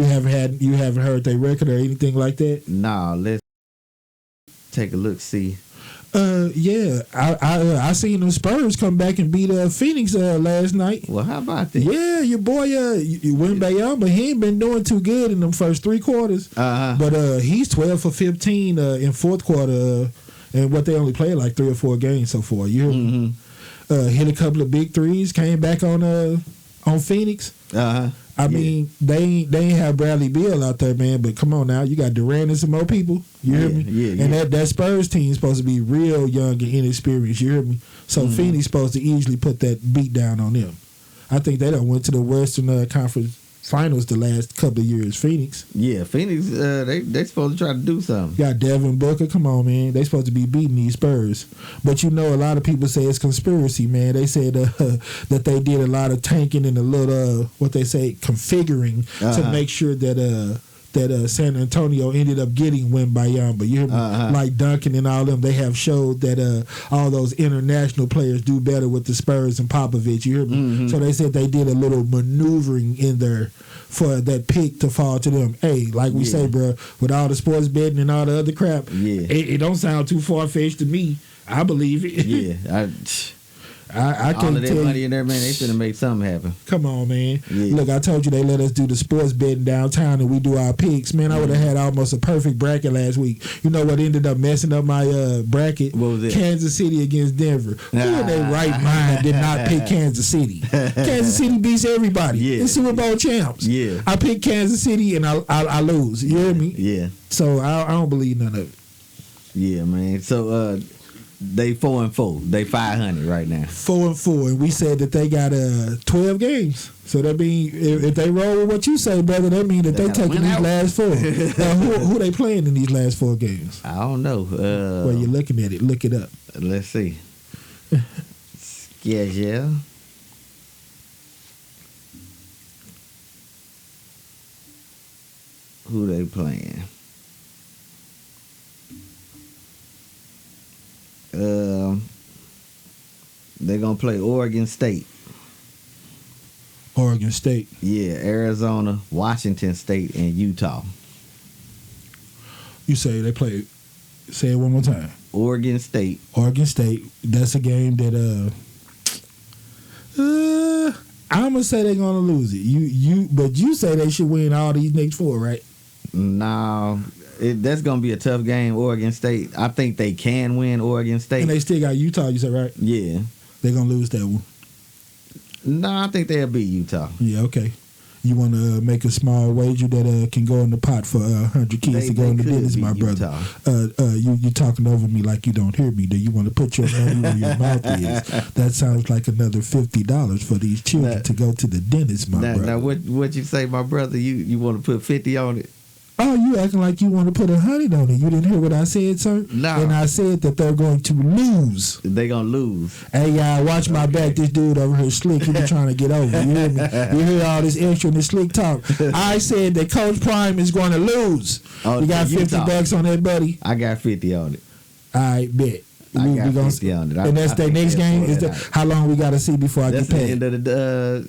haven't heard their record or anything like that? Nah, let's take a look, see. Yeah, I seen them Spurs come back and beat Phoenix last night. Well, how about that? Yeah, your boy Wembanyama, he ain't been doing too good in them first 3 quarters. But he's 12 for 15 in fourth quarter, and what they only played like 3 or 4 games so far. You hear me? Hit a couple of big threes, came back on Phoenix. I mean, they ain't have Bradley Beal out there, man. But come on now, you got Durant and some more people. You hear me? Yeah. And that Spurs team supposed to be real young and inexperienced. You hear me? So Phoenix supposed to easily put that beat down on them. I think they done went to the Western Conference finals the last couple of years. Phoenix Yeah, Phoenix. They supposed to try to do something. got Devin Booker. Come on, man. They supposed to be beating these Spurs. But you know, a lot of people say it's conspiracy, man. They said that they did a lot of tanking and a little what they say configuring to make sure that San Antonio ended up getting Wembanyama. But you hear me? Like Duncan and all them, they have showed that all those international players do better with the Spurs and Popovich. You hear me? So they said they did a little maneuvering in there for that pick to fall to them. Hey, like we say, bro, with all the sports betting and all the other crap, it don't sound too far-fetched to me. I believe it. Yeah, I all can of that tell money you. in there, man. They finna make something happen. Come on, man. Yeah. Look, I told you they let us do the sports betting downtown and we do our picks. Man, I would have had almost a perfect bracket last week. You know what ended up messing up my bracket? What was it? Kansas City against Denver. Who in their right mind did not pick Kansas City? Kansas City beats everybody. Yeah. It's Super Bowl champs. Yeah. I picked Kansas City and I lose. You hear me? Yeah, So I don't believe none of it. yeah, man. So they 4-4. They 500 right now. 4-4, and we said that they got 12 games. So that mean if they roll with what you say, brother, that mean that they gotta taking win these out. last 4. Who they playing in these last 4 games? I don't know. Well, you're looking at it. Look it up. Let's see. Schedule. Who they playing? They're gonna play Oregon State. Oregon State. Yeah, Arizona, Washington State, and Utah. You say they play. Say it one more time. Oregon State. Oregon State. That's a game that I'm gonna say they're gonna lose it. But you say they should win all these next 4, right? No, that's gonna be a tough game. Oregon State. I think they can win Oregon State. And they still got Utah. You said right? Yeah. They're gonna lose that one. No, I think they'll beat Utah. Yeah, okay. You want to make a small wager that can go in the pot for 100 kids to go in the could dentist, beat my brother. Utah. You talking over me like you don't hear me. Do you want to put your money where your mouth is? That sounds like another $50 for these children Now- to go to the dentist, my brother. Now what you say, my brother? You want to put 50 on it? Oh, you acting like you want to put 100 on it. You didn't hear what I said, sir? No. And I said that they're going to lose. They gonna lose. Hey, y'all, watch my back. This dude over here slick. He be trying to get over. You hear me? You hear all this extra and this slick talk. I said that Coach Prime is going to lose. Oh, You got Utah. $50 on that, buddy? I got 50 on it. All right, bet. I got gonna- 50 on it. And that's I their think next they'll game? pull Is that that, out. how long we got to see before I That's get the paid?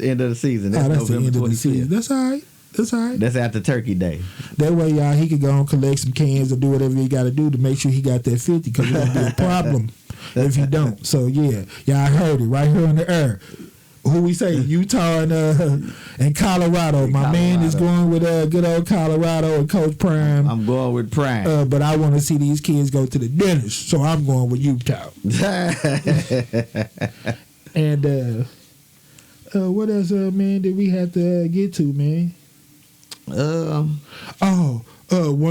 end of the season. That's, That's the November end of the 25th. season. That's all right. That's all right. That's after Turkey Day. That way, y'all, he could go and collect some cans or do whatever he got to do to make sure he got that 50 because it's going to be a problem if he don't. So, yeah, y'all heard it right here on the air. Who we say? Utah and Colorado. My man is going with good old Colorado and Coach Prime. I'm going with Prime. But I want to see these kids go to the dentist, so I'm going with Utah. And what else, man, did we have to get to, man? One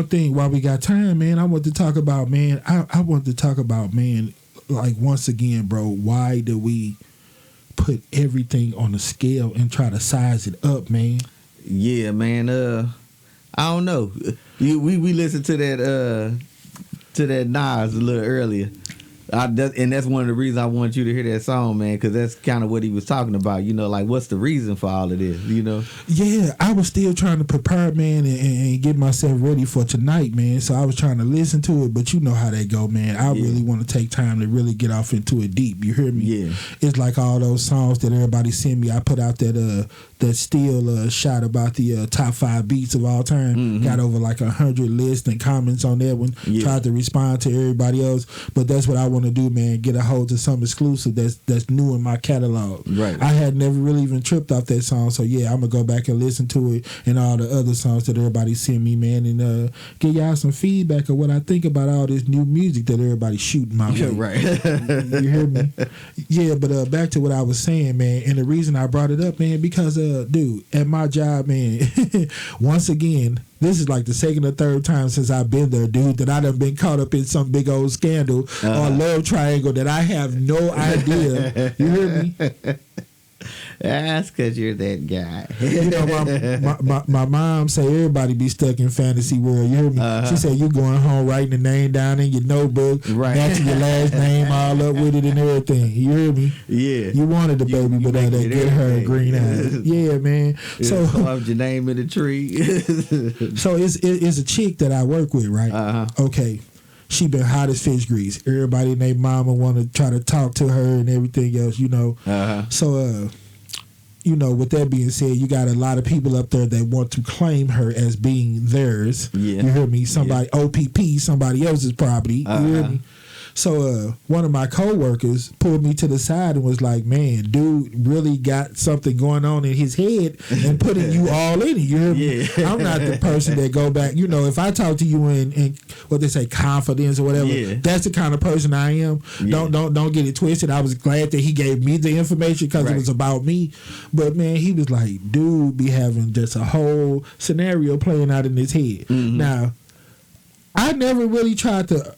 thing while we got time, man, I want to talk about, man. I want to talk about, man, like once again, bro. Why do we put everything on a scale and try to size it up, man? Yeah, man. I don't know. We listened to that Nas a little earlier. And that's one of the reasons I want you to hear that song, man, because that's kind of what he was talking about. You know, like what's the reason for all of this? You know? Yeah, I was still trying to prepare, man, and get myself ready for tonight, man. So I was trying to listen to it, but you know how they go, man. I really want to take time to really get off into it deep. You hear me? Yeah. It's like all those songs that everybody send me. I put out that still shot about the top 5 beats of all time. Mm-hmm. Got over like 100 lists and comments on that one. Yeah. Tried to respond to everybody else, but that's what I want to do, man. Get a hold of some exclusive that's new in my catalog. Right. I had never really even tripped off that song, so yeah, I'm gonna go back and listen to it and all the other songs that everybody send me, man, and give y'all some feedback of what I think about all this new music that everybody's shooting my way. Right. You hear me? Yeah, but back to what I was saying, man, and the reason I brought it up, man, because dude, at my job, man, once again, this is like the second or third time since I've been there, dude, that I done been caught up in some big old scandal or love triangle that I have no idea. You hear me? That's because you're that guy. You know, my mom say everybody be stuck in fantasy world. You hear me? She said you going home writing the name down in your notebook, Right. matching your last name all up with it and everything. You hear me? Yeah. You wanted the baby, but make they it get her everything. green eyes. Yeah, man. So carved your name in the tree. so it's a chick that I work with, right? Okay. She been hot as fish grease. Everybody and their mama want to try to talk to her and everything else, you know. So, you know, with that being said, you got a lot of people up there that want to claim her as being theirs. Yeah. You hear me? Somebody OPP, somebody else's property. You hear me? So one of my coworkers pulled me to the side and was like, "Man, dude really got something going on in his head and putting you all in it." You hear me? Yeah. I'm not the person that go back. You know, if I talk to you in what they say confidence or whatever, Yeah. that's the kind of person I am. Yeah. Don't get it twisted. I was glad that he gave me the information because it Right. was about me. But man, he was like, "Dude, be having just a whole scenario playing out in his head." Now, I never really tried to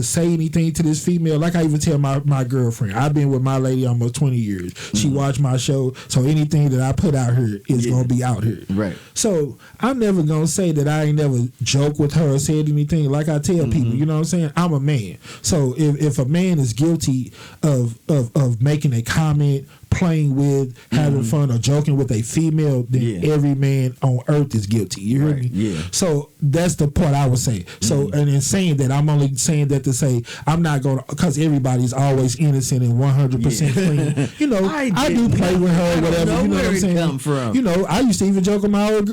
say anything to this female. Like I even tell my girlfriend, I've been with my lady almost 20 years. She watched my show, so anything that I put out here is gonna be out here. Right. So I'm never gonna say that I ain't never joke with her or said anything. Like I tell people, you know what I'm saying? I'm a man. So if a man is guilty of making a comment, playing with, having fun, or joking with a female, then every man on earth is guilty. You hear Right, me? yeah. So that's the part I would say. So, and in saying that, I'm only saying that to say I'm not going to, because everybody's always innocent and 100% clean. You know, I do play with her, or whatever. know You know what where I'm it saying? come from. You know, I used to even joke with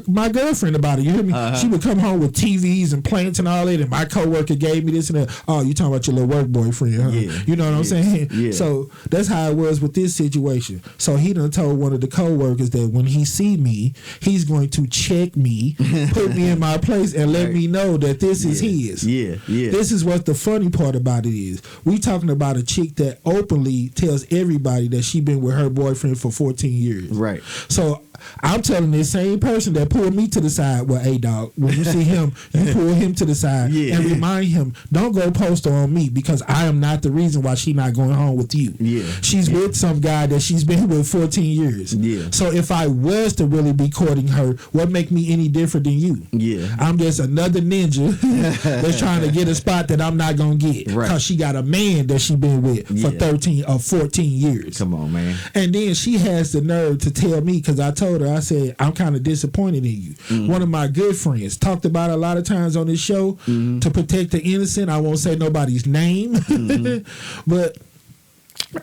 my girlfriend about it. You hear me? She would come home with TVs and plants and all that, and my coworker gave me this and that. Oh, you talking about your little work boyfriend? Huh? Yeah. You know what I'm saying? Yeah. So that's how it was with this situation. So he done told one of the coworkers that when he see me, he's going to check me, put me in my place, and let me know that this is his. Yeah. This is what the funny part about it is. We talking about a chick that openly tells everybody that she been with her boyfriend for 14 years. Right. So I'm telling this same person that pulled me to the side, well, hey dog, when you see him, you pull him to the side and remind him, don't go post her on me because I am not the reason why she not going home with you. Yeah. She's with some guy that she's been with 14 years. Yeah. So if I was to really be courting her, what make me any different than you? Yeah. I'm just another ninja that's trying to get a spot that I'm not gonna get Right. because she got a man that she been with for 13 or 14 years. Come on, man. And then she has the nerve to tell me, because I told her, I said, I'm kind of disappointed in you. One of my good friends talked about it a lot of times on this show to protect the innocent. I won't say nobody's name, but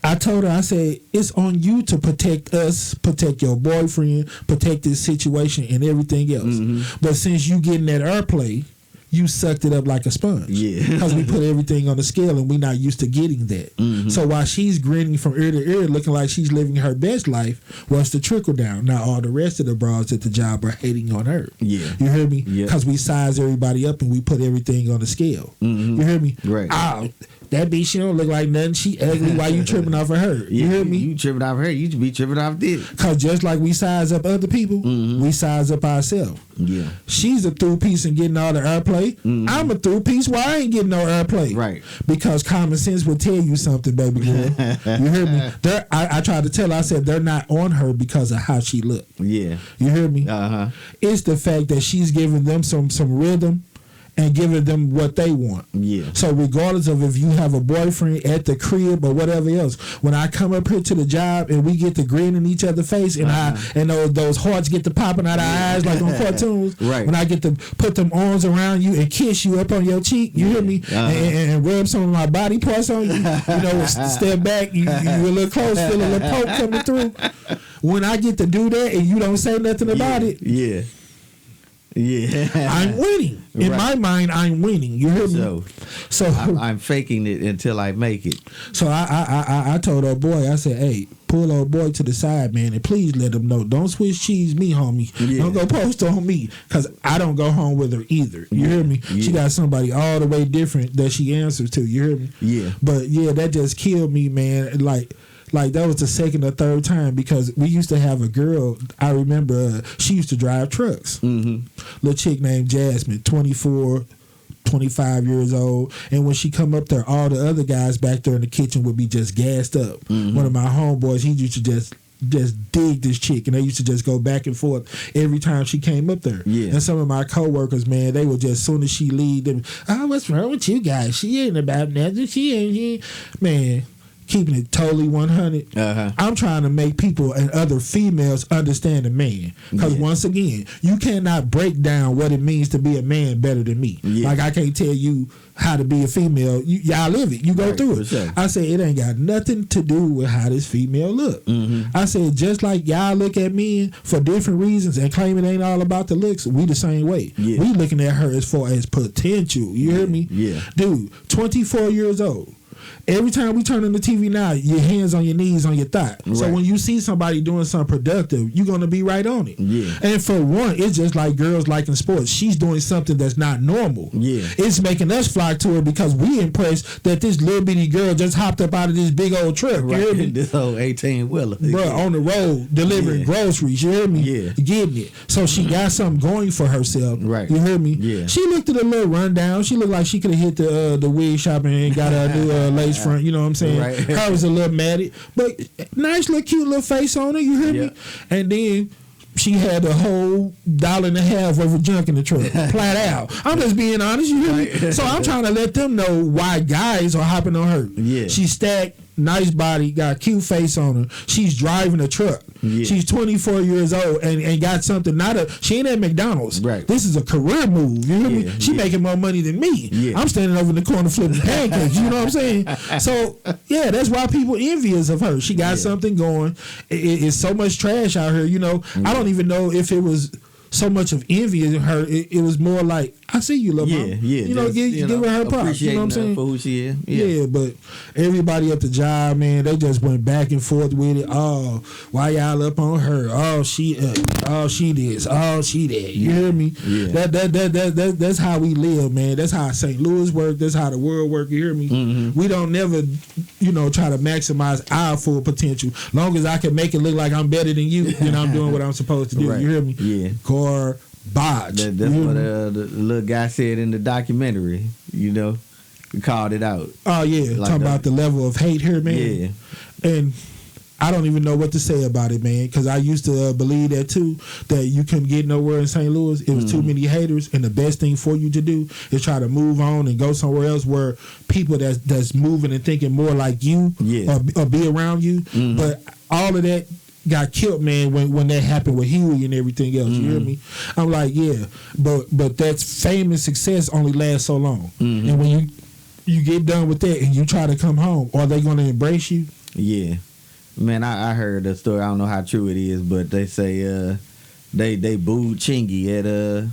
I told her, I said, it's on you to protect us, protect your boyfriend, protect this situation and everything else. But since you getting that airplay, you sucked it up like a sponge. Yeah. Because we put everything on the scale and we're not used to getting that. So while she's grinning from ear to ear, looking like she's living her best life, what's the trickle down? Now all the rest of the bras at the job are hating on her. Yeah. You hear me? Yeah. Because we size everybody up and we put everything on the scale. You hear me? Right. Oh, that bitch, she don't look like nothing. She ugly. Why you tripping off of her? You hear me? You tripping off her. You should be tripping off this. Because just like we size up other people, we size up ourselves. Yeah. She's a through piece and getting all the airplay. I'm a through piece. Why I ain't getting no airplay? Right. Because common sense will tell you something, baby girl. You hear me? I tried to tell her, I said, they're not on her because of how she look. Yeah. You hear me? Uh-huh. It's the fact that she's giving them some rhythm and giving them what they want. Yeah. So regardless of if you have a boyfriend at the crib or whatever else, when I come up here to the job and we get to grin in each other's face and and those hearts get to popping out of our eyes like on cartoons, Right. when I get to put them arms around you and kiss you up on your cheek, you hear me? And rub some of my body parts on you, step back, you a little close, feel a little poke coming through. When I get to do that and you don't say nothing about it, Yeah. Yeah. I'm winning. In Right. my mind, I'm winning. You hear me? So I'm faking it until I make it. So I told old boy, I said, hey, pull old boy to the side, man, and please let him know. Don't Swiss cheese me, homie. Yeah. Don't go post on me, because I don't go home with her either. You hear me? Yeah. She got somebody all the way different that she answers to. You hear me? Yeah. But yeah, that just killed me, man. Like that was the second or third time, because we used to have a girl, I remember, she used to drive trucks. Little chick named Jasmine, 24, 25 years old, and when she come up there, all the other guys back there in the kitchen would be just gassed up. One of my homeboys, he used to just just dig this chick, and they used to just go back and forth every time she came up there. Yeah. And some of my coworkers, man, they would just, as soon as she leave, them, oh, what's wrong with you guys? She ain't about nothing. She ain't, man. Keeping it totally 100. I'm trying to make people and other females understand a man. Because once again, you cannot break down what it means to be a man better than me. Like I can't tell you how to be a female. Y'all live it. You go through it. Sure. I said it ain't got nothing to do with how this female look. I said just like y'all look at men for different reasons and claim it ain't all about the looks, we the same way. We looking at her as far as potential. You hear me? Dude, 24 years old. Every time we turn on the TV now, your hands on your knees on your thigh. So when you see somebody doing something productive, you're going to be right on it. And for one, it's just like girls liking sports. She's doing something that's not normal. It's making us flock to her because we impressed that this little bitty girl just hopped up out of this big old truck. You hear me? This old 18-wheeler. Bro, on the road, delivering groceries. You hear me? Getting it. So she got something going for herself. You hear me? She looked at a little rundown. She looked like she could have hit the wig shop and got a new lace front. You know what I'm saying? Her was a little matted, but nice little cute little face on her. You hear me? And then she had a whole $1.50 worth of junk in the truck, flat out. I'm just being honest. You hear me? So I'm trying to let them know why guys are hopping on her. She stacked, nice body, got a cute face on her. She's driving a truck. She's 24 years old and got something. She ain't at McDonald's. This is a career move. You hear me? She making more money than me. I'm standing over in the corner flipping pancakes. You know what I'm saying? So yeah, that's why people envious of her. She got something going. It's so much trash out here. You know, I don't even know if it was so much of envy in her. It was more like, I see you, little mama. You know, give her props. You know what I'm saying? For who she is. Yeah, but everybody at the job, man, they just went back and forth with it. Oh, why y'all up on her? Oh, she this. Oh, she that. You hear me? That's how we live, man. That's how St. Louis work. That's how the world work. You hear me? We don't never, try to maximize our full potential. Long as I can make it look like I'm better than you, then I'm doing what I'm supposed to do. You hear me? Garbage. That's what the little guy said in the documentary. He called it out. Oh yeah, talking about the level of hate here, man. And I don't even know what to say about it, man, because I used to believe that too, that you couldn't get nowhere in St. Louis. It was too many haters, and the best thing for you to do is try to move on and go somewhere else where people that's moving and thinking more like you or be around you. But all of that got killed, man, when that happened with Huey and everything else. You hear me? I'm like, yeah, but that fame and success only lasts so long. And when you get done with that and you try to come home, are they going to embrace you? Yeah. Man, I heard a story. I don't know how true it is, but they say they booed Chingy at a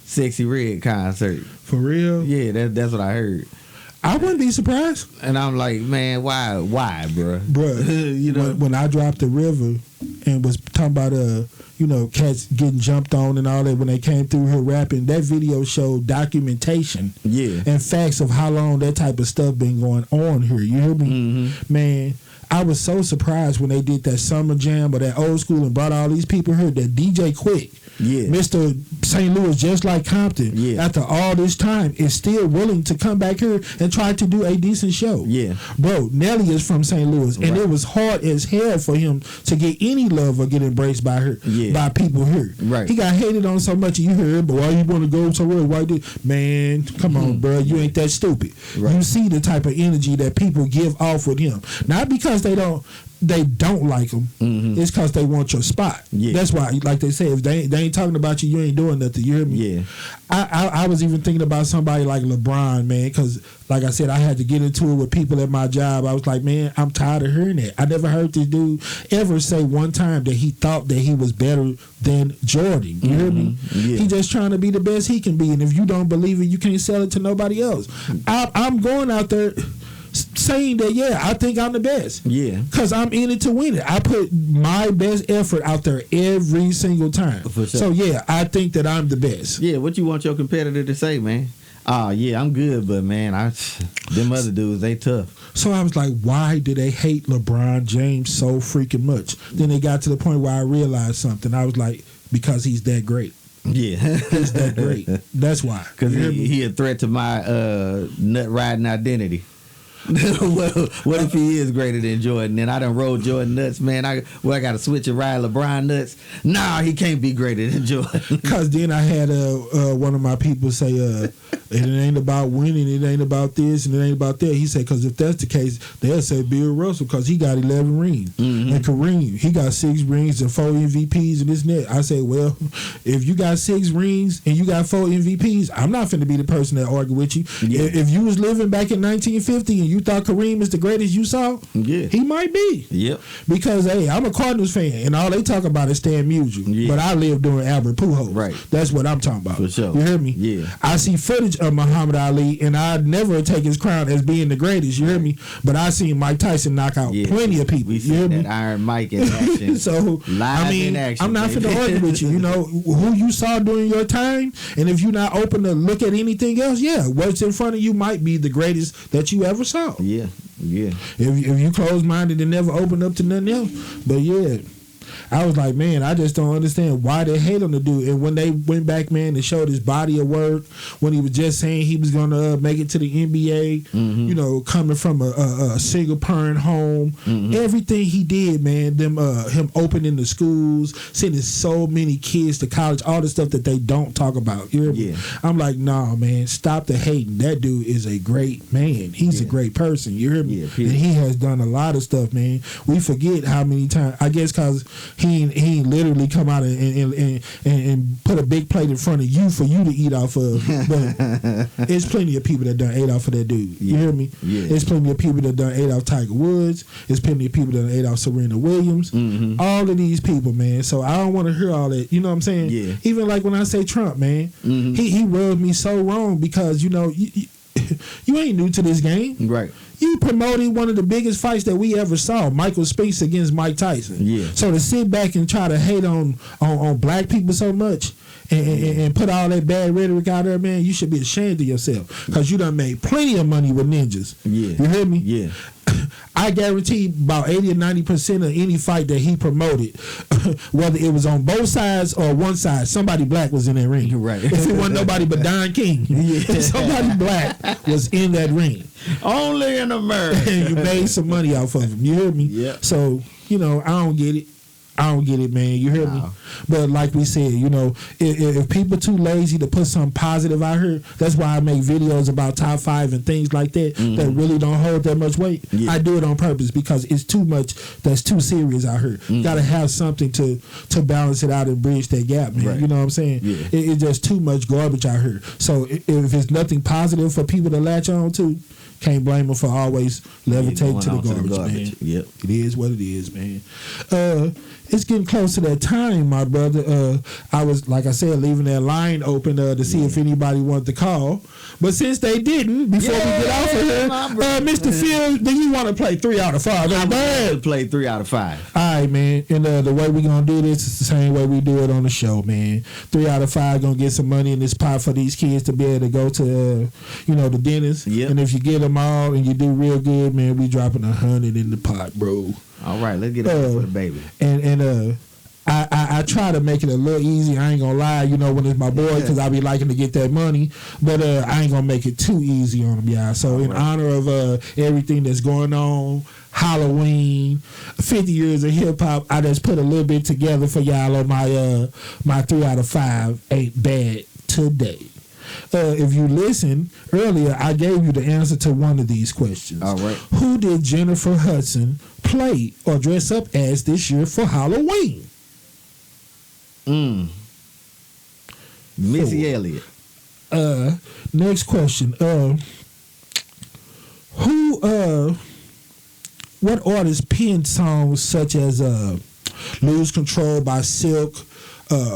Sexy Red concert. For real? Yeah, that's what I heard. I wouldn't be surprised. And I'm like, man, why, bruh? Bruh, when I dropped the river and was talking about cats getting jumped on and all that when they came through here rapping, that video showed documentation and facts of how long that type of stuff been going on here. You hear me? Man, I was so surprised when they did that summer jam or that old school and brought all these people here. That DJ Quick, Mr. St. Louis, just like Compton, after all this time, is still willing to come back here and try to do a decent show. Bro, Nelly is from St. Louis, and it was hard as hell for him to get any love or get embraced by her, by people here. He got hated on so much. You heard, but why you want to go somewhere? Why do? Man, come on, bro, you ain't that stupid. You see the type of energy that people give off with him, not because they don't like him. It's because they want your spot. That's why, like they say, if they ain't talking about you, you ain't doing nothing. You hear me? I was even thinking about somebody like LeBron, man, because like I said, I had to get into it with people at my job. I was like, man, I'm tired of hearing that. I never heard this dude ever say one time that he thought that he was better than Jordan. You hear me? He just trying to be the best he can be, and if you don't believe it, you can't sell it to nobody else. I'm going out there saying that, I think I'm the best. Because I'm in it to win it. I put my best effort out there every single time. For sure. So, I think that I'm the best. What you want your competitor to say, man? I'm good, but, man, them other dudes, they tough. So I was like, why do they hate LeBron James so freaking much? Then they got to the point where I realized something. I was like, because he's that great. He's that great. That's why. Because he a threat to my nut riding identity. Well, what if he is greater than Jordan? And I done rolled Jordan nuts, man. I got to switch and ride LeBron nuts. Nah, he can't be greater than Jordan. Cause then I had one of my people say, it ain't about winning, it ain't about this, and it ain't about that. He said, cause if that's the case, they'll say Bill Russell, cause he got 11 rings, and Kareem, he got 6 rings and 4 MVPs and this and that. I say, well, if you got 6 rings and you got 4 MVPs, I'm not finna be the person that argue with you. Yeah. If you was living back in 1950 and you thought Kareem is the greatest you saw, Yeah. he might be. Yep. Because hey, I'm a Cardinals fan, and all they talk about is Stan Musial. Yeah. But I lived during Albert Pujols. Right. That's what I'm talking about. For sure. You hear me? Yeah. I see footage of Muhammad Ali, and I'd never take his crown as being the greatest. You hear me? But I seen Mike Tyson knock out Yeah. plenty of people. We You hear seen me? that Iron Mike in action. So Live I mean, in action, I'm not baby. finna argue with you. You know who you saw during your time, and if you're not open to look at anything else, yeah, what's in front of you might be the greatest that you ever saw. Yeah. Yeah. If you close minded and never open up to nothing else, but yeah. I was like, man, I just don't understand why they hate on the dude. And when they went back, man, and showed his body of work, when he was just saying he was going to make it to the NBA, you know, coming from a single parent home, everything he did, man, him opening the schools, sending so many kids to college, all the stuff that they don't talk about. You hear me? Yeah. I'm like, nah, man, stop the hating. That dude is a great man. He's a great person. You hear me? Yeah, And period. he has done a lot of stuff, man. We forget how many times, I guess because he ain't literally come out and put a big plate in front of you for you to eat off of. But there's plenty of people that done ate off of that dude. You hear me? Yeah. There's plenty of people that done ate off Tiger Woods. There's plenty of people that done ate off Serena Williams. All of these people, man. So I don't want to hear all that. You know what I'm saying? Yeah. Even like when I say Trump, man, he rubbed me so wrong because, you know, you ain't new to this game. Right. You promoted one of the biggest fights that we ever saw, Michael Spinks against Mike Tyson. Yeah. So to sit back and try to hate on black people so much and put all that bad rhetoric out there, man, you should be ashamed of yourself because you done made plenty of money with ninjas. Yeah. You hear me? Yeah. I guarantee about 80 or 90% of any fight that he promoted, whether it was on both sides or one side, somebody black was in that ring. Right. If it wasn't nobody but Don King, somebody black was in that ring. Only in America. And you made some money off of him. You hear me? Yeah. So, you know, I don't get it. I don't get it, man. You hear me? No. But like we said, you know, if people too lazy to put something positive out here, that's why I make videos about top 5 and things like that that really don't hold that much weight. Yeah. I do it on purpose because it's too much that's too serious out here. Got to have something to balance it out and bridge that gap, man. Right. You know what I'm saying? Yeah. It's just too much garbage out here. So if it's nothing positive for people to latch on to, can't blame them for always levitate Going to the on to the garbage, man. Yep. It is what it is, man. It's getting close to that time, my brother. I was, like I said, leaving that line open to see if anybody wanted to call. But since they didn't, before we get off of here, my brother. Mr. Phil, do you want to play 3 out of 5? I Go would ahead. play 3 out of 5. All right, man. And the way we gonna do this is the same way we do it on the show, man. 3 out of 5 gonna get some money in this pot for these kids to be able to go to, the dentist. Yep. And if you get them all and you do real good, man, we dropping 100 in the pot, bro. All right, let's get it for the baby. And I try to make it a little easy. I ain't gonna lie, when it's my boy, because I be liking to get that money. But I ain't gonna make it too easy on them, y'all. So in honor of everything that's going on, Halloween, 50 years of hip hop, I just put a little bit together for y'all on my 3 out of 5 ain't bad today. If you listen earlier, I gave you the answer to one of these questions. All right. Who did Jennifer Hudson play or dress up as this year for Halloween? Missy Elliott. Next question. What artist penned songs such as Lose Control by Silk,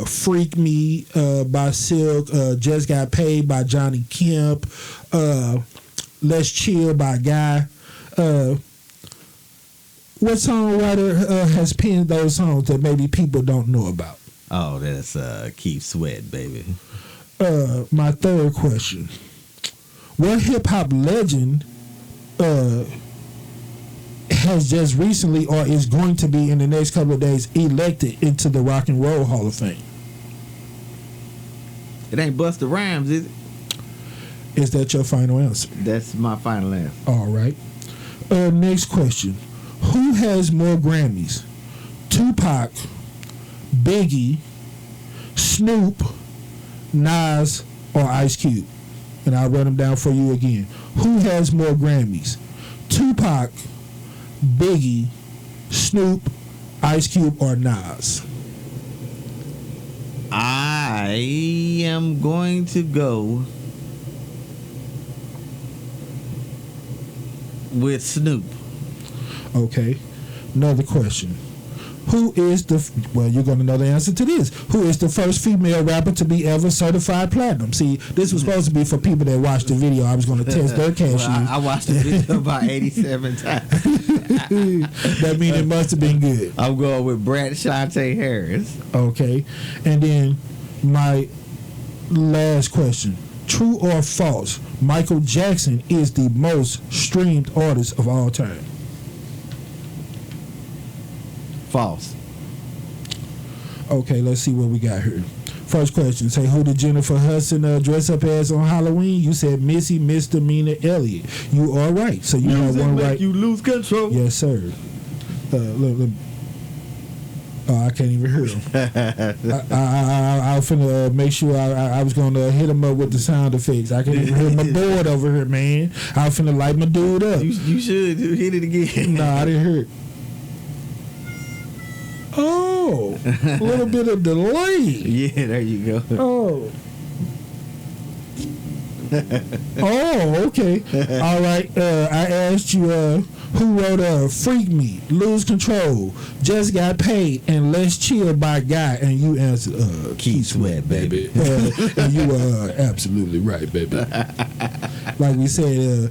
Freak Me by Silk, Just Got Paid by Johnny Kemp, Let's Chill by Guy? What songwriter has penned those songs that maybe people don't know about? Oh, that's Keith Sweat, baby. My third question. What hip-hop legend has just recently or is going to be in the next couple of days elected into the Rock and Roll Hall of Fame? It ain't Busta Rhymes, is it? Is that your final answer? That's my final answer. All right. Next question. Who has more Grammys? Tupac, Biggie, Snoop, Nas, or Ice Cube? And I'll run them down for you again. Who has more Grammys? Tupac, Biggie, Snoop, Ice Cube, or Nas? I am going to go with Snoop. Okay. Another question. Who is the, well, you're going to know the answer to this. Who is the first female rapper to be ever certified platinum? See, this was supposed to be for people that watched the video. I was going to test their cashews. Well, I watched the video about 87 times. That means it must have been good. I'm going with Brad Shantae Harris. Okay. And then my last question. True or false, Michael Jackson is the most streamed artist of all time? False. Okay, let's see what we got here. First question, say who did Jennifer Hudson dress up as on Halloween? You said Missy Misdemeanor Elliott. You are right. So you have one right. You lose control. Yes, sir. Look. Oh, I can't even hear him. I was finna make sure I was gonna hit him up with the sound effects. I can't even hear my board over here, man. I was finna light my dude up. You should hit it again. Nah, I didn't hear it. Oh, a little bit of delay. Yeah, there you go. Oh. Oh, okay. All right. I asked you who wrote Freak Me, Lose Control, Just Got Paid, and Let's Chill by Guy, and you answered Keith Sweat, baby. And you were absolutely right, baby. Like we said,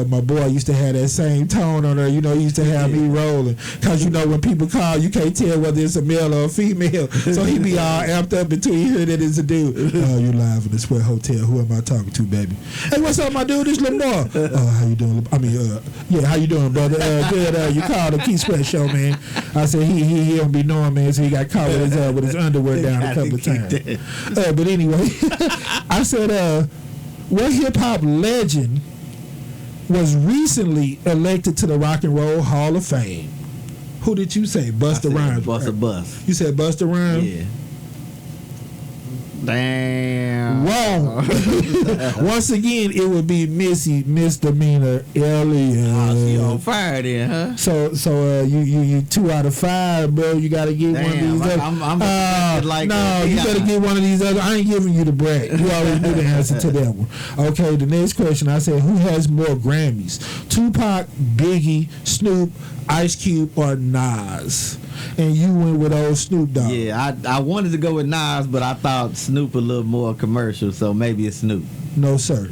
my boy used to have that same tone on her. He used to have me rolling. Because, when people call, you can't tell whether it's a male or a female. So he be all amped up until you hear that it's a dude. Oh, you live in the Sweat Hotel. Who am I talking to, baby? Hey, what's up, my dude? It's Lamar. How you doing? I mean, how you doing, brother? Good. You called the Keith Sweat show, man. I said he don't be knowing, man, so he got caught with his underwear down a couple of times. But anyway, I said, what hip hop legend was recently elected to the Rock and Roll Hall of Fame? Who did you say? Busta Rhymes. Busta Bus. You said Busta Rhymes? Yeah. Damn. Wrong. Once again, it would be Missy Misdemeanor Elliott. Oh, she on fire then, huh? So you 2 out of 5, bro. You got to get one of these other. I'm like no, you got to get one of these other. I ain't giving you the brag. You already knew the answer to that one. Okay, the next question. I said, who has more Grammys? Tupac, Biggie, Snoop, Ice Cube, or Nas? And you went with old Snoop Dogg. Yeah, I wanted to go with Nas, but I thought Snoop a little more commercial, so maybe it's Snoop. No, sir.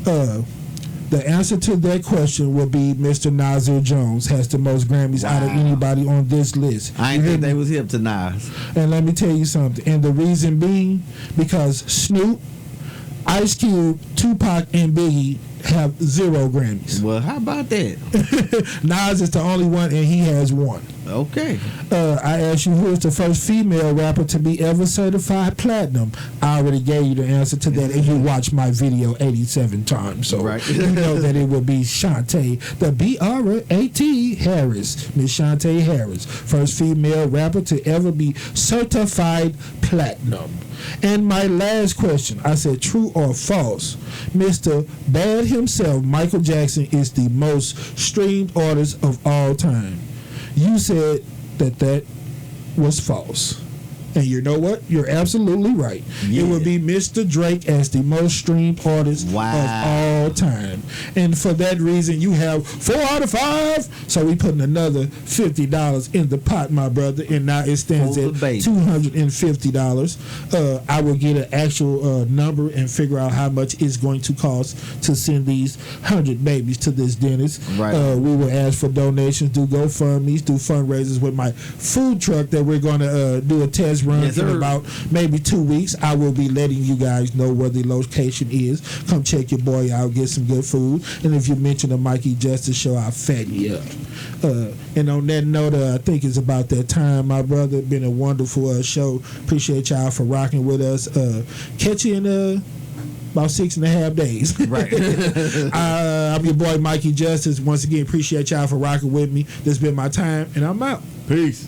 The answer to that question will be Mr. Nasir Jones has the most Grammys out of anybody on this list. I didn't think they was hip to Nas. And let me tell you something. And the reason being, because Snoop, Ice Cube, Tupac, and Biggie have 0 Grammys. Well, how about that? Nas is the only one, and he has 1. Okay. I asked you who is the first female rapper to be ever certified platinum. I already gave you the answer to that, and you watched my video 87 times, so right. You know that it would be Shantae, the B-R-A-T Harris, Miss Shantae Harris, first female rapper to ever be certified platinum. And my last question, I said true or false, Mr. Bad himself, Michael Jackson, is the most streamed artist of all time. You said that was false. And you know what? You're absolutely right. Yeah. It would be Mr. Drake as the most streamed artist of all time. And for that reason, you have 4 out of 5. So we putting another $50 in the pot, my brother. And now it stands at $250. I will get an actual number and figure out how much it's going to cost to send these 100 babies to this dentist. Right. We will ask for donations, do GoFundMe's, do fundraisers with my food truck that we're going to do a test run in about maybe 2 weeks. I will be letting you guys know where the location is. Come check your boy out, get some good food. And if you mention the Mikey Justice Show, I'll fatten you up. And on that note, I think it's about that time, my brother. Been a wonderful show. Appreciate y'all for rocking with us. Catch you in about 6.5 days. Right. I'm your boy Mikey Justice. Once again, appreciate y'all for rocking with me. This has been my time, and I'm out. Peace.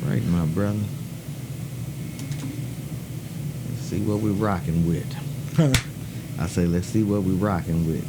Right, my brother. Let's see what we're rocking with. I say, let's see what we're rocking with.